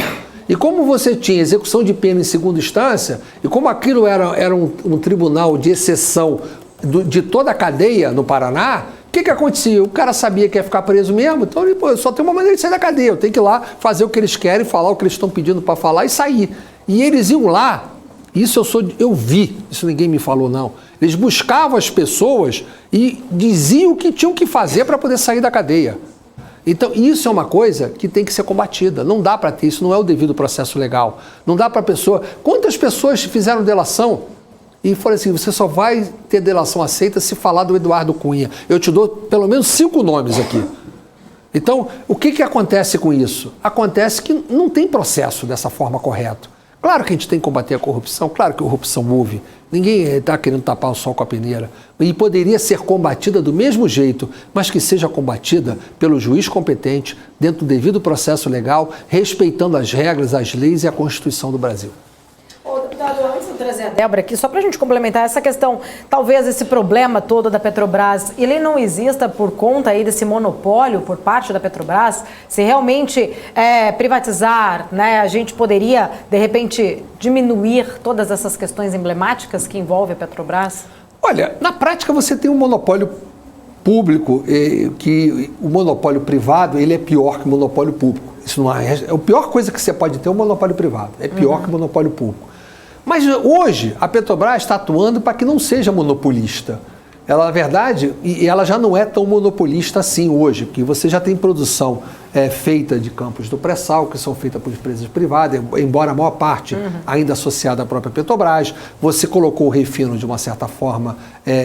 E como você tinha execução de pena em segunda instância, e como aquilo era um tribunal de exceção de toda a cadeia no Paraná, o que acontecia? O cara sabia que ia ficar preso mesmo, então ele, só tem uma maneira de sair da cadeia, eu tenho que ir lá fazer o que eles querem, falar o que eles estão pedindo para falar e sair. E eles iam lá, isso eu vi, isso ninguém me falou não, eles buscavam as pessoas e diziam o que tinham que fazer para poder sair da cadeia. Então, isso é uma coisa que tem que ser combatida. Não dá para ter, isso não é o devido processo legal. Não dá para a pessoa... Quantas pessoas fizeram delação e foram assim, você só vai ter delação aceita se falar do Eduardo Cunha. Eu te dou pelo menos 5 nomes aqui. Então, o que acontece com isso? Acontece que não tem processo dessa forma correta. Claro que a gente tem que combater a corrupção, claro que a corrupção houve. Ninguém está querendo tapar o sol com a peneira. E poderia ser combatida do mesmo jeito, mas que seja combatida pelo juiz competente, dentro do devido processo legal, respeitando as regras, as leis e a Constituição do Brasil. Ô, deputado, antes de eu trazer a Débora aqui, só para a gente complementar essa questão, talvez esse problema todo da Petrobras, ele não exista por conta aí desse monopólio por parte da Petrobras? Se realmente privatizar, né, a gente poderia, de repente, diminuir todas essas questões emblemáticas que envolvem a Petrobras? Olha, na prática você tem um monopólio público, que o monopólio privado ele é pior que o monopólio público. Isso não é a pior coisa que você pode ter é o monopólio privado, é pior que o monopólio público. Mas hoje a Petrobras está atuando para que não seja monopolista. Ela, na verdade, e ela já não é tão monopolista assim hoje, porque você já tem produção feita de campos do pré-sal, que são feitas por empresas privadas, embora a maior parte ainda associada à própria Petrobras. Você colocou o refino, de uma certa forma,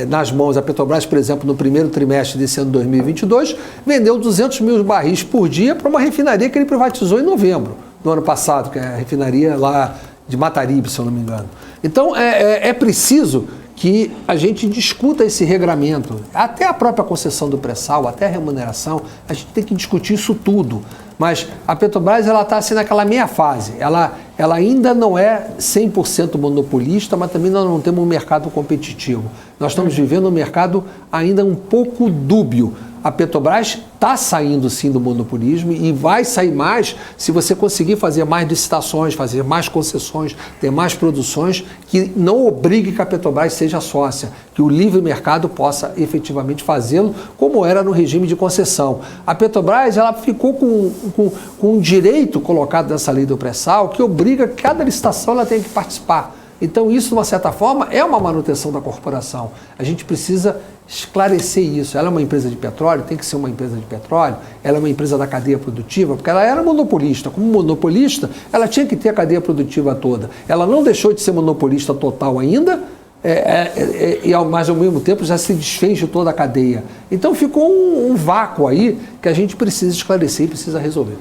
nas mãos. A Petrobras, por exemplo, no primeiro trimestre desse ano 2022, vendeu 200 mil barris por dia para uma refinaria que ele privatizou em novembro do ano passado, que é a refinaria lá de Mataribe, se eu não me engano. Então, é preciso que a gente discuta esse regramento, até a própria concessão do pré-sal, até a remuneração, a gente tem que discutir isso tudo. Mas a Petrobras está assim naquela meia fase, ela ainda não é 100% monopolista, mas também nós não temos um mercado competitivo. Nós estamos vivendo um mercado ainda um pouco dúbio. A Petrobras está saindo sim do monopolismo e vai sair mais se você conseguir fazer mais licitações, fazer mais concessões, ter mais produções que não obrigue que a Petrobras seja sócia, que o livre mercado possa efetivamente fazê-lo como era no regime de concessão. A Petrobras ela ficou com um direito colocado nessa lei do pré-sal que obriga que cada licitação ela tenha que participar. Então isso, de uma certa forma, é uma manutenção da corporação. A gente precisa esclarecer isso. Ela é uma empresa de petróleo, tem que ser uma empresa de petróleo, ela é uma empresa da cadeia produtiva, porque ela era monopolista. Como monopolista, ela tinha que ter a cadeia produtiva toda. Ela não deixou de ser monopolista total ainda, mas ao mesmo tempo já se desfez de toda a cadeia. Então ficou um vácuo aí que a gente precisa esclarecer e precisa resolver.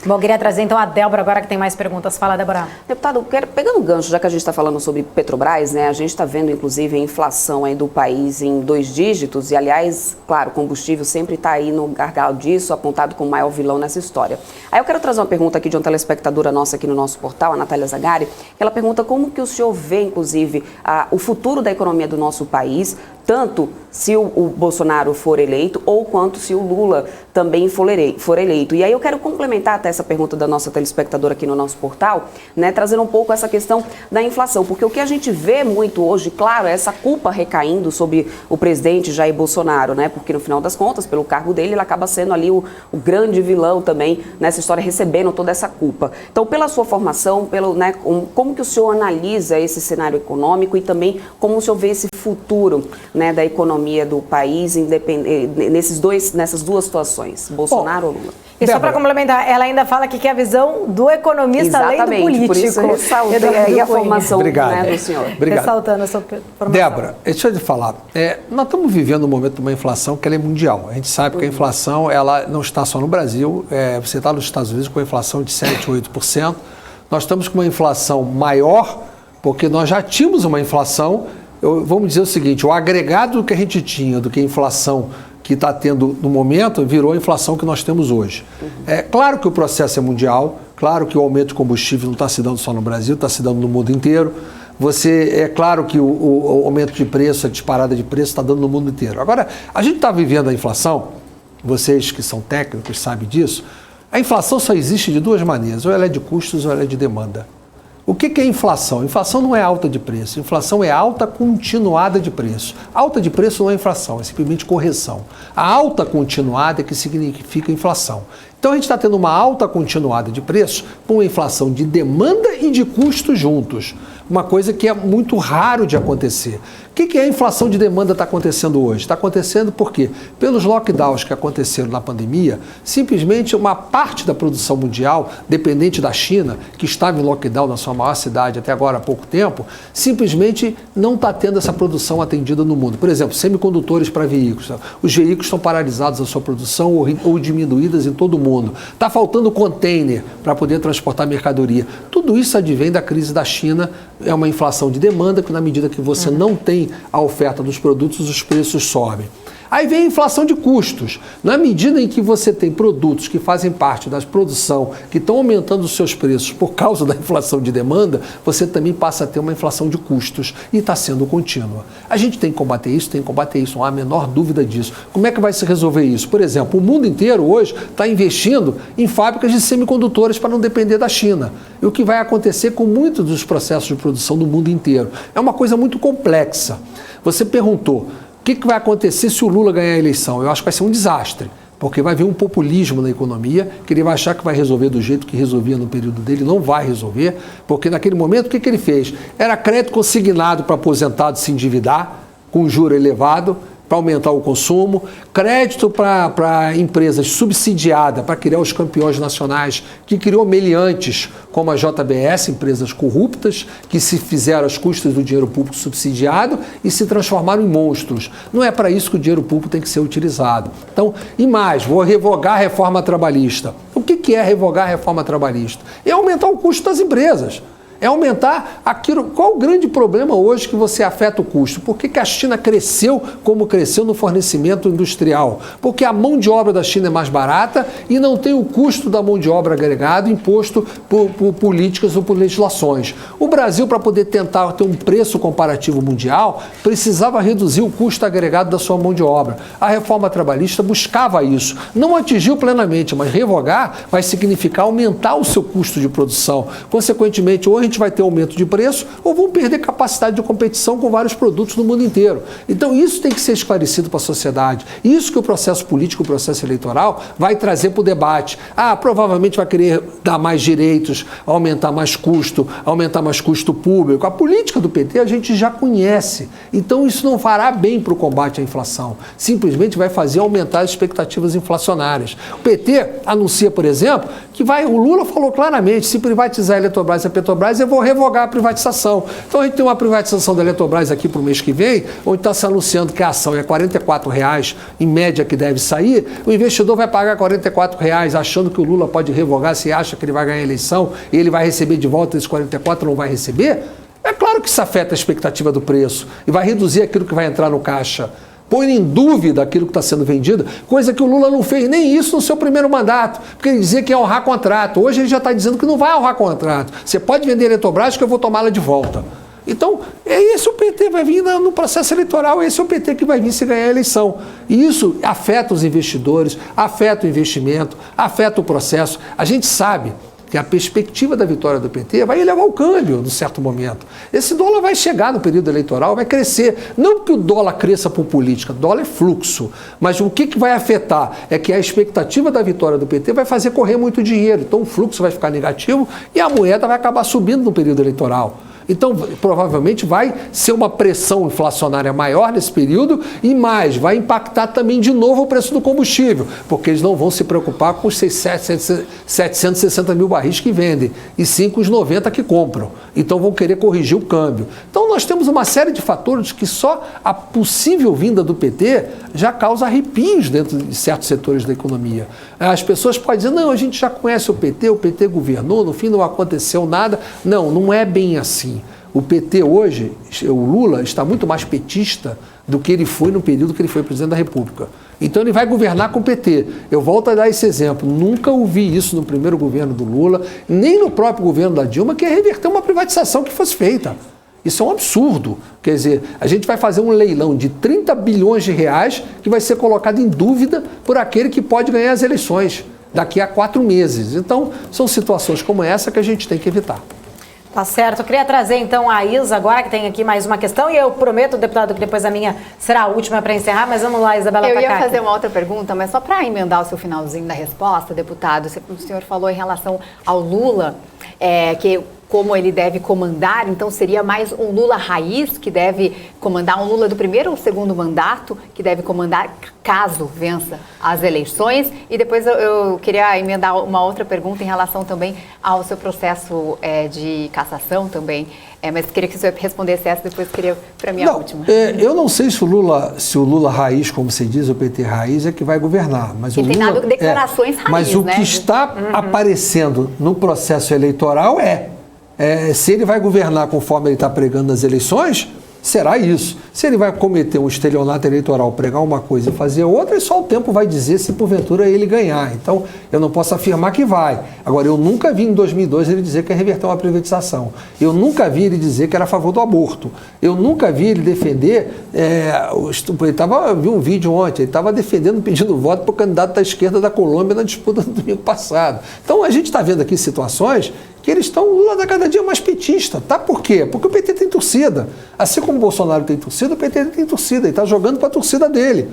Bom, queria trazer então a Débora agora que tem mais perguntas. Fala, Débora. Deputado, pegando o gancho, já que a gente está falando sobre Petrobras, né, a gente está vendo inclusive a inflação aí do país em 2 dígitos e, aliás, claro, o combustível sempre está aí no gargalo disso, apontado como o maior vilão nessa história. Aí eu quero trazer uma pergunta aqui de uma telespectadora nossa aqui no nosso portal, a Natália Zagari, que ela pergunta como que o senhor vê, inclusive, o futuro da economia do nosso país, tanto se o Bolsonaro for eleito ou quanto se o Lula também for eleito. E aí eu quero complementar até essa pergunta da nossa telespectadora aqui no nosso portal, né, trazendo um pouco essa questão da inflação, porque o que a gente vê muito hoje, claro, é essa culpa recaindo sobre o presidente Jair Bolsonaro, né, porque no final das contas, pelo cargo dele, ele acaba sendo ali o grande vilão também nessa história, recebendo toda essa culpa. Então, pela sua formação, né, como que o senhor analisa esse cenário econômico e também como o senhor vê esse futuro, né, da economia do país nessas duas situações, Bolsonaro ou Lula? E só para complementar, ela ainda fala que é a visão do economista além do político. Por isso eu ressaltei aí a formação, né, do senhor. Obrigado. Ressaltando a sua formação. Débora, deixa eu te falar. Nós estamos vivendo um momento de uma inflação que ela é mundial. A gente sabe que a inflação ela não está só no Brasil. Você está nos Estados Unidos com a inflação de 7%, 8%. Nós estamos com uma inflação maior, porque nós já tínhamos uma inflação. Vamos dizer o seguinte, o agregado que a gente tinha do que a inflação que está tendo no momento virou a inflação que nós temos hoje. É claro que o processo é mundial, claro que o aumento de combustível não está se dando só no Brasil, está se dando no mundo inteiro. É claro que o aumento de preço, a disparada de preço está dando no mundo inteiro. Agora, a gente está vivendo a inflação, vocês que são técnicos sabem disso, a inflação só existe de duas maneiras, ou ela é de custos ou ela é de demanda. O que é inflação? Inflação não é alta de preço, inflação é alta continuada de preço. Alta de preço não é inflação, é simplesmente correção. A alta continuada é que significa inflação. Então a gente está tendo uma alta continuada de preço com uma inflação de demanda e de custos juntos. Uma coisa que é muito raro de acontecer. O que a inflação de demanda está acontecendo hoje? Está acontecendo porque, pelos lockdowns que aconteceram na pandemia, simplesmente uma parte da produção mundial, dependente da China, que estava em lockdown na sua maior cidade até agora há pouco tempo, simplesmente não está tendo essa produção atendida no mundo. Por exemplo, semicondutores para veículos. Os veículos estão paralisados a sua produção ou diminuídas em todo o mundo. Está faltando container para poder transportar mercadoria. Tudo isso advém da crise da China. É uma inflação de demanda que, na medida que você não tem a oferta dos produtos, os preços sobem. Aí vem a inflação de custos. Na medida em que você tem produtos que fazem parte da produção, que estão aumentando os seus preços por causa da inflação de demanda, você também passa a ter uma inflação de custos e está sendo contínua. A gente tem que combater isso, não há a menor dúvida disso. Como é que vai se resolver isso? Por exemplo, o mundo inteiro hoje está investindo em fábricas de semicondutores para não depender da China. E o que vai acontecer com muitos dos processos de produção do mundo inteiro? É uma coisa muito complexa. Você perguntou, o que vai acontecer se o Lula ganhar a eleição? Eu acho que vai ser um desastre, porque vai haver um populismo na economia, que ele vai achar que vai resolver do jeito que resolvia no período dele, não vai resolver, porque naquele momento o que ele fez? Era crédito consignado para aposentado se endividar, com juro elevado, para aumentar o consumo, crédito para empresas subsidiada para criar os campeões nacionais, que criou meliantes como a JBS, empresas corruptas, que se fizeram às custas do dinheiro público subsidiado e se transformaram em monstros. Não é para isso que o dinheiro público tem que ser utilizado. Então, e mais, vou revogar a reforma trabalhista. O que é revogar a reforma trabalhista? É aumentar o custo das empresas. É aumentar aquilo. Qual o grande problema hoje que você afeta o custo? Por que a China cresceu como cresceu no fornecimento industrial? Porque a mão de obra da China é mais barata e não tem o custo da mão de obra agregado imposto por políticas ou por legislações. O Brasil, para poder tentar ter um preço comparativo mundial, precisava reduzir o custo agregado da sua mão de obra. A reforma trabalhista buscava isso. Não atingiu plenamente, mas revogar vai significar aumentar o seu custo de produção. Consequentemente, ou a gente vai ter aumento de preço ou vão perder capacidade de competição com vários produtos no mundo inteiro. Então isso tem que ser esclarecido para a sociedade. Isso que o processo político, o processo eleitoral vai trazer para o debate. Provavelmente vai querer dar mais direitos, aumentar mais custo público. A política do PT a gente já conhece. Então isso não fará bem para o combate à inflação. Simplesmente vai fazer aumentar as expectativas inflacionárias. O PT anuncia, por exemplo, que o Lula falou claramente, se privatizar a Eletrobras e a Petrobras, eu vou revogar a privatização. Então a gente tem uma privatização da Eletrobras aqui para o mês que vem, onde está se anunciando que a ação é R$ 44,00 em média que deve sair, o investidor vai pagar R$ 44,00 achando que o Lula pode revogar, se acha que ele vai ganhar a eleição e ele vai receber de volta esses 44, não vai receber? É claro que isso afeta a expectativa do preço e vai reduzir aquilo que vai entrar no caixa. Põe em dúvida aquilo que está sendo vendido, coisa que o Lula não fez nem isso no seu primeiro mandato, porque ele dizia que ia honrar contrato. Hoje ele já está dizendo que não vai honrar contrato. Você pode vender a Eletrobras que eu vou tomá-la de volta. Então, esse o PT vai vir no processo eleitoral, esse é o PT que vai vir se ganhar a eleição. E isso afeta os investidores, afeta o investimento, afeta o processo. A gente sabe que a perspectiva da vitória do PT vai elevar o câmbio num certo momento. Esse dólar vai chegar no período eleitoral, vai crescer. Não que o dólar cresça por política, o dólar é fluxo. Mas o que vai afetar é que a expectativa da vitória do PT vai fazer correr muito dinheiro. Então o fluxo vai ficar negativo e a moeda vai acabar subindo no período eleitoral. Então, provavelmente vai ser uma pressão inflacionária maior nesse período e mais, vai impactar também de novo o preço do combustível, porque eles não vão se preocupar com os 760 mil barris que vendem, e sim com os 90 que compram. Então, vão querer corrigir o câmbio. Então, nós temos uma série de fatores que só a possível vinda do PT já causa arrepios dentro de certos setores da economia. As pessoas podem dizer, não, a gente já conhece o PT governou, no fim não aconteceu nada. Não, não é bem assim. O PT hoje, o Lula, está muito mais petista do que ele foi no período que ele foi presidente da República. Então ele vai governar com o PT. Eu volto a dar esse exemplo. Nunca ouvi isso no primeiro governo do Lula, nem no próprio governo da Dilma, que é reverter uma privatização que fosse feita. Isso é um absurdo. Quer dizer, a gente vai fazer um leilão de 30 bilhões de reais que vai ser colocado em dúvida por aquele que pode ganhar as eleições daqui a 4 meses. Então, são situações como essa que a gente tem que evitar. Tá certo. Eu queria trazer, então, a Isa agora, que tem aqui mais uma questão, e eu prometo, deputado, que depois a minha será a última para encerrar, mas vamos lá, Isabela Tacaki. Eu ia fazer uma outra pergunta, mas só para emendar o seu finalzinho da resposta, deputado, o senhor falou em relação ao Lula, que como ele deve comandar, então seria mais um Lula raiz que deve comandar, um Lula do primeiro ou segundo mandato que deve comandar caso vença as eleições. E depois eu queria emendar uma outra pergunta em relação também ao seu processo de cassação também, mas queria que o senhor respondesse essa, depois queria para mim a última. Eu não sei se o Lula raiz, como se diz, o PT raiz, é que vai governar. Mas tem dado declarações raiz, mas o que está aparecendo no processo eleitoral se ele vai governar conforme ele está pregando nas eleições, será isso. Se ele vai cometer um estelionato eleitoral, pregar uma coisa e fazer outra, só o tempo vai dizer se porventura ele ganhar. Então, eu não posso afirmar que vai. Agora, eu nunca vi em 2002 ele dizer que ia reverter uma privatização. Eu nunca vi ele dizer que era a favor do aborto. Eu nunca vi ele defender... eu vi um vídeo ontem, ele estava defendendo, pedindo voto para o candidato da esquerda da Colômbia na disputa do domingo passado. Então, a gente está vendo aqui situações que eles estão, o Lula está cada dia mais petista. Tá? Por quê? Porque o PT tem torcida. Assim como o Bolsonaro tem torcida, o PT tem torcida. Ele está jogando para a torcida dele.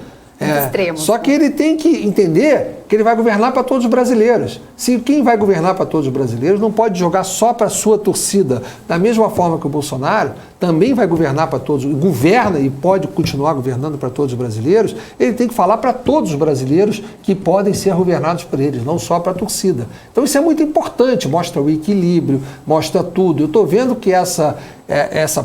Só que ele tem que entender que ele vai governar para todos os brasileiros. Se quem vai governar para todos os brasileiros não pode jogar só para a sua torcida. Da mesma forma que o Bolsonaro também vai governar para todos, governa e pode continuar governando para todos os brasileiros, ele tem que falar para todos os brasileiros que podem ser governados por eles, não só para a torcida. Então isso é muito importante, mostra o equilíbrio, mostra tudo. Eu estou vendo que essa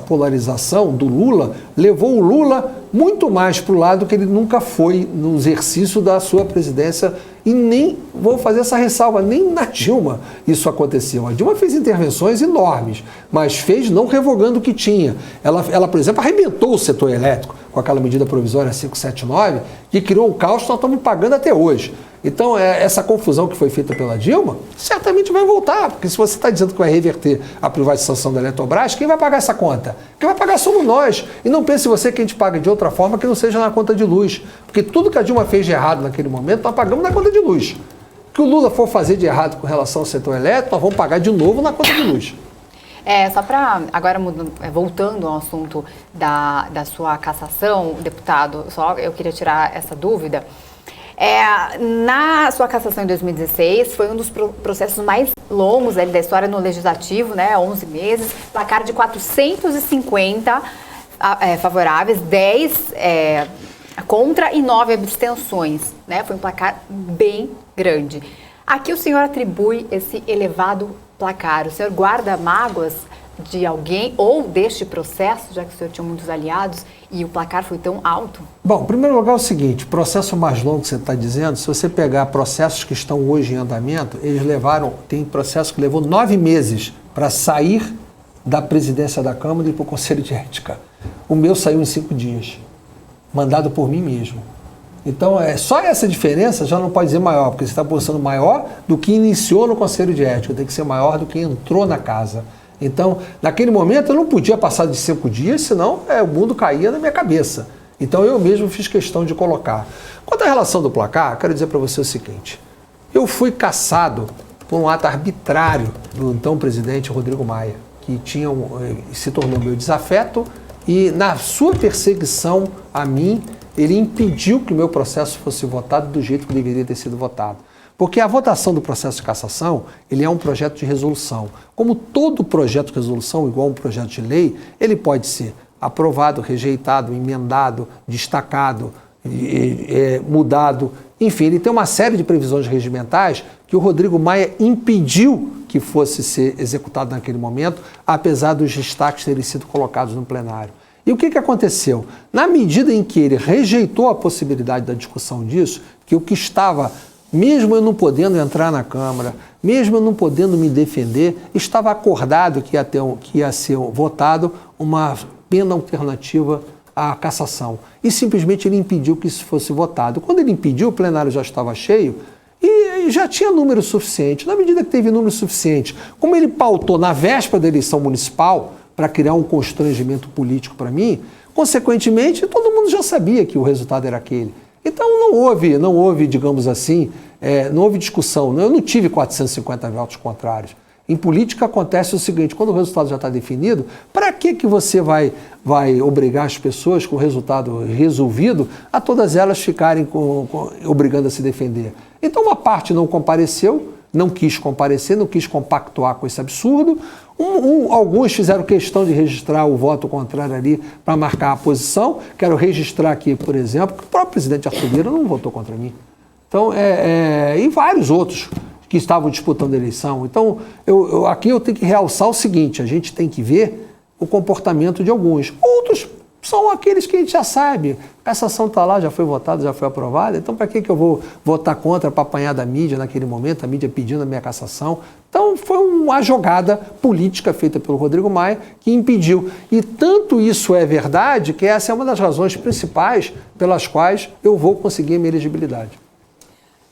polarização do Lula levou o Lula muito mais para o lado que ele nunca foi no exercício da sua presidência, e nem, vou fazer essa ressalva, nem na Dilma isso aconteceu. A Dilma fez intervenções enormes, mas fez não revogando o que tinha. Ela, por exemplo, arrebentou o setor elétrico com aquela medida provisória 579, que criou um caos que nós estamos pagando até hoje. Então, essa confusão que foi feita pela Dilma, certamente vai voltar, porque se você está dizendo que vai reverter a privatização da Eletrobras, quem vai pagar essa conta? Quem vai pagar somos nós. E não pense você que a gente paga de outra forma que não seja na conta de luz. Porque tudo que a Dilma fez de errado naquele momento, nós pagamos na conta de luz. O que o Lula for fazer de errado com relação ao setor elétrico, nós vamos pagar de novo na conta de luz. Só para, agora voltando ao assunto da sua cassação, deputado, eu queria tirar essa dúvida. Na sua cassação em 2016, foi um dos processos mais longos da história no Legislativo, 11 meses, placar de 450 favoráveis, 10 contra e 9 abstenções, Foi um placar bem grande. Aqui o senhor atribui esse elevado placar. O senhor guarda mágoas de alguém ou deste processo, já que o senhor tinha muitos aliados e o placar foi tão alto? Bom, em primeiro lugar é o seguinte, o processo mais longo que você está dizendo, se você pegar processos que estão hoje em andamento, tem processo que levou 9 meses para sair da presidência da Câmara e para o Conselho de Ética. O meu saiu em 5 dias, mandado por mim mesmo. Então, só essa diferença já não pode dizer maior, porque você está posicionando maior do que iniciou no Conselho de Ética, tem que ser maior do que entrou na casa. Então, naquele momento eu não podia passar de 5 dias, senão o mundo caía na minha cabeça. Então eu mesmo fiz questão de colocar. Quanto à relação do placar, quero dizer para você o seguinte, eu fui cassado por um ato arbitrário do então presidente Rodrigo Maia, que se tornou meu desafeto e na sua perseguição a mim, ele impediu que o meu processo fosse votado do jeito que deveria ter sido votado. Porque a votação do processo de cassação, ele é um projeto de resolução. Como todo projeto de resolução, igual um projeto de lei, ele pode ser aprovado, rejeitado, emendado, destacado, mudado. Enfim, ele tem uma série de previsões regimentais que o Rodrigo Maia impediu que fosse ser executado naquele momento, apesar dos destaques terem sido colocados no plenário. E o que aconteceu? Na medida em que ele rejeitou a possibilidade da discussão disso, que o que estava, mesmo eu não podendo entrar na Câmara, mesmo eu não podendo me defender, estava acordado que ia ser votado uma pena alternativa à cassação. E simplesmente ele impediu que isso fosse votado. Quando ele impediu, o plenário já estava cheio e já tinha número suficiente. Na medida que teve número suficiente, como ele pautou na véspera da eleição municipal para criar um constrangimento político para mim, consequentemente, todo mundo já sabia que o resultado era aquele. Então não houve, digamos assim, não houve discussão. Eu não tive 450 votos contrários. Em política acontece o seguinte, quando o resultado já está definido, para que você vai obrigar as pessoas com o resultado resolvido a todas elas ficarem obrigando a se defender? Então uma parte não compareceu, não quis comparecer, não quis compactuar com esse absurdo. Alguns fizeram questão de registrar o voto contrário ali para marcar a posição. Quero registrar aqui, por exemplo, que o próprio presidente Arthur Lira não votou contra mim. Então, e vários outros que estavam disputando a eleição. Então, aqui eu tenho que realçar o seguinte, a gente tem que ver o comportamento de alguns. Outros são aqueles que a gente já sabe. A cassação está lá, já foi votada, já foi aprovada, então para que eu vou votar contra para apanhar da mídia naquele momento, a mídia pedindo a minha cassação? Então foi uma jogada política feita pelo Rodrigo Maia que impediu. E tanto isso é verdade que essa é uma das razões principais pelas quais eu vou conseguir a minha elegibilidade.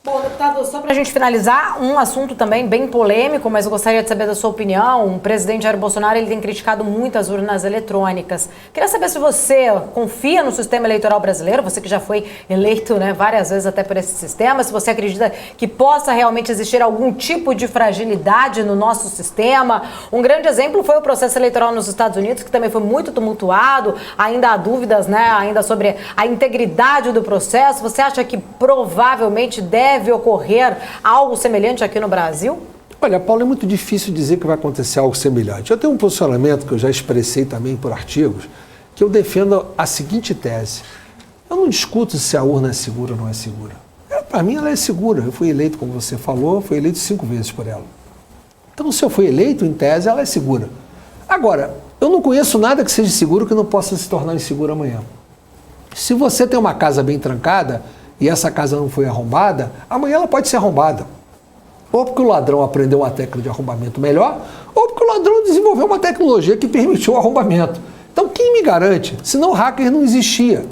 Bom, deputado, só para a gente finalizar, um assunto também bem polêmico, mas eu gostaria de saber da sua opinião. O presidente Jair Bolsonaro ele tem criticado muito as urnas eletrônicas. Queria saber se você confia no sistema eleitoral brasileiro, você que já foi eleito, né, várias vezes até por esse sistema, se você acredita que possa realmente existir algum tipo de fragilidade no nosso sistema. Um grande exemplo foi o processo eleitoral nos Estados Unidos, que também foi muito tumultuado, ainda há dúvidas, né, ainda sobre a integridade do processo. Você acha que provavelmente deve ocorrer algo semelhante aqui no Brasil? Olha, Paulo, é muito difícil dizer que vai acontecer algo semelhante. Eu tenho um posicionamento que eu já expressei também por artigos, que eu defendo a seguinte tese. Eu não discuto se a urna é segura ou não é segura. Para mim, ela é segura. Eu fui eleito, como você falou, fui eleito 5 vezes por ela. Então, se eu fui eleito, em tese, ela é segura. Agora, eu não conheço nada que seja seguro que não possa se tornar inseguro amanhã. Se você tem uma casa bem trancada, e essa casa não foi arrombada, amanhã ela pode ser arrombada. Ou porque o ladrão aprendeu uma técnica de arrombamento melhor, ou porque o ladrão desenvolveu uma tecnologia que permitiu o arrombamento. Então, quem me garante? Senão o hacker não existia.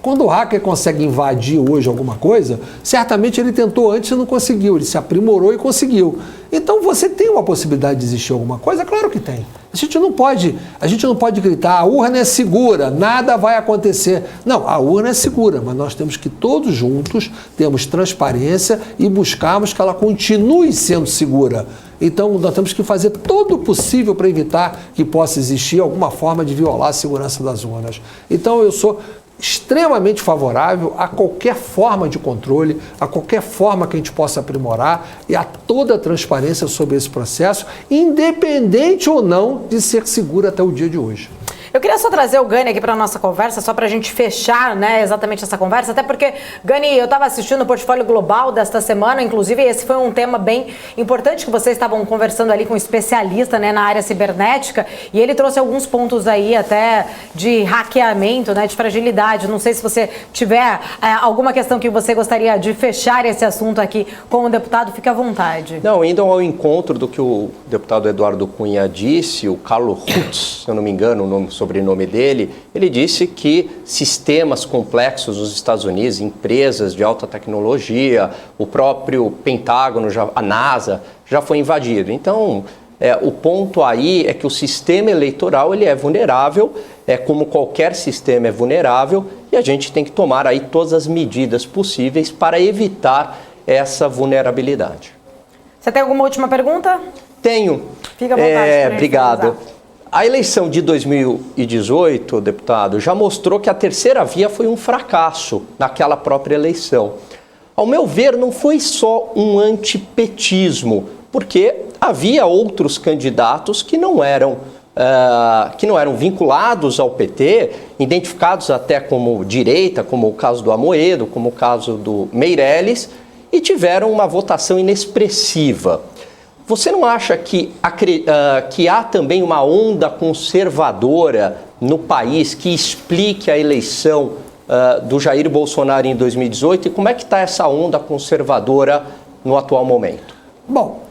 Quando o hacker consegue invadir hoje alguma coisa, certamente ele tentou antes e não conseguiu, ele se aprimorou e conseguiu. Então você tem uma possibilidade de existir alguma coisa? Claro que tem. A gente não pode gritar, a urna é segura, nada vai acontecer. Não, a urna é segura, mas nós temos que todos juntos termos transparência e buscarmos que ela continue sendo segura. Então nós temos que fazer todo o possível para evitar que possa existir alguma forma de violar a segurança das urnas. Então eu sou extremamente favorável a qualquer forma de controle, a qualquer forma que a gente possa aprimorar e a toda a transparência sobre esse processo, independente ou não de ser seguro até o dia de hoje. Eu queria só trazer o Gani aqui para a nossa conversa, só para a gente fechar, né, exatamente essa conversa, até porque, Gani, eu estava assistindo o Portfólio Global desta semana, inclusive esse foi um tema bem importante que vocês estavam conversando ali com um especialista, né, na área cibernética, e ele trouxe alguns pontos aí até de hackeamento, né, de fragilidade. Não sei se você tiver alguma questão que você gostaria de fechar esse assunto aqui com o deputado, fique à vontade. Não, indo ao encontro do que o deputado Eduardo Cunha disse, o Carlos Rutz, se eu não me engano, o sobrenome dele, ele disse que sistemas complexos nos Estados Unidos, empresas de alta tecnologia, o próprio Pentágono, a NASA, já foi invadido. Então, O ponto aí é que o sistema eleitoral ele é vulnerável, como qualquer sistema é vulnerável, e a gente tem que tomar aí todas as medidas possíveis para evitar essa vulnerabilidade. Você tem alguma última pergunta? Tenho. Fica à vontade. Obrigado. A eleição de 2018, deputado, já mostrou que a terceira via foi um fracasso naquela própria eleição. Ao meu ver, não foi só um antipetismo, porque havia outros candidatos que não eram vinculados ao PT, identificados até como direita, como o caso do Amoedo, como o caso do Meirelles, e tiveram uma votação inexpressiva. Você não acha que há também uma onda conservadora no país que explique a eleição do Jair Bolsonaro em 2018? E como é que está essa onda conservadora no atual momento? Bom,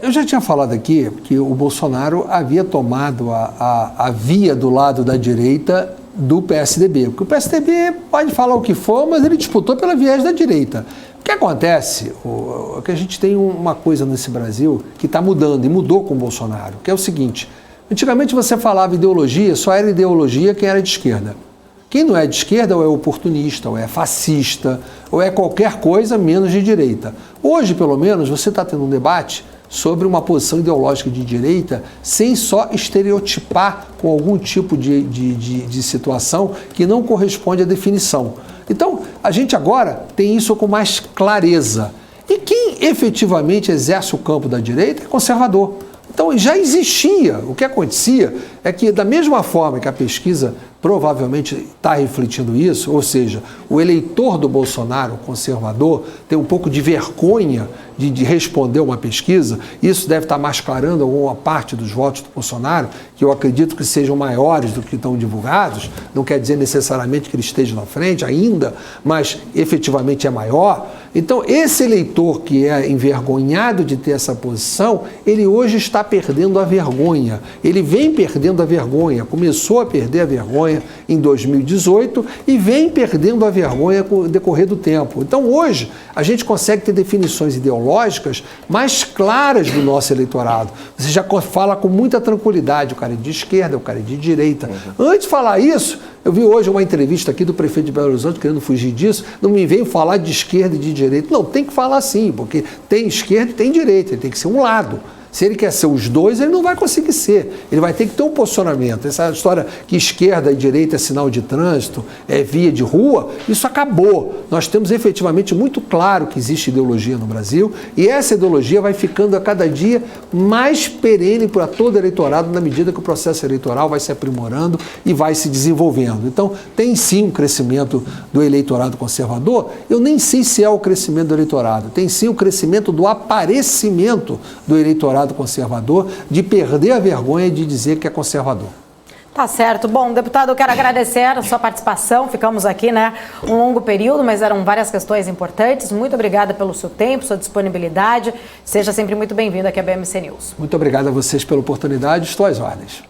eu já tinha falado aqui que o Bolsonaro havia tomado a via do lado da direita do PSDB. Porque o PSDB pode falar o que for, mas ele disputou pela viés da direita. O que acontece é que a gente tem uma coisa nesse Brasil que está mudando, e mudou com o Bolsonaro, que é o seguinte: antigamente você falava ideologia, só era ideologia quem era de esquerda. Quem não é de esquerda ou é oportunista, ou é fascista, ou é qualquer coisa menos de direita. Hoje, pelo menos, você está tendo um debate sobre uma posição ideológica de direita sem só estereotipar com algum tipo de situação que não corresponde à definição. Então, a gente agora tem isso com mais clareza. E quem efetivamente exerce o campo da direita é conservador. Então, já existia. O que acontecia é que, da mesma forma que a pesquisa provavelmente está refletindo isso, ou seja, o eleitor do Bolsonaro, conservador, tem um pouco de vergonha de responder uma pesquisa, isso deve estar mascarando alguma parte dos votos do Bolsonaro, que eu acredito que sejam maiores do que estão divulgados, não quer dizer necessariamente que ele esteja na frente ainda, mas efetivamente é maior. Então, esse eleitor que é envergonhado de ter essa posição, ele hoje está perdendo a vergonha. Ele vem perdendo a vergonha, começou a perder a vergonha em 2018 e vem perdendo a vergonha com o decorrer do tempo. Então, hoje, a gente consegue ter definições ideológicas mais claras do nosso eleitorado. Você já fala com muita tranquilidade, o cara é de esquerda, o cara é de direita. Antes de falar isso, eu vi hoje uma entrevista aqui do prefeito de Belo Horizonte, querendo fugir disso, não me veio falar de esquerda e de direita. Não, tem que falar sim, porque tem esquerda e tem direita, ele tem que ser um lado. Se ele quer ser os dois, ele não vai conseguir ser. Ele vai ter que ter um posicionamento. Essa história que esquerda e direita é sinal de trânsito, é via de rua, isso acabou. Nós temos efetivamente muito claro que existe ideologia no Brasil e essa ideologia vai ficando a cada dia mais perene para todo eleitorado na medida que o processo eleitoral vai se aprimorando e vai se desenvolvendo. Então, tem sim um crescimento do eleitorado conservador. Eu nem sei se é o crescimento do eleitorado. Tem sim o crescimento do aparecimento do eleitorado conservador, de perder a vergonha de dizer que é conservador. Tá certo. Bom, deputado, eu quero agradecer a sua participação. Ficamos aqui, um longo período, mas eram várias questões importantes. Muito obrigada pelo seu tempo, sua disponibilidade. Seja sempre muito bem-vindo aqui à BMC News. Muito obrigado a vocês pela oportunidade. Estou às ordens.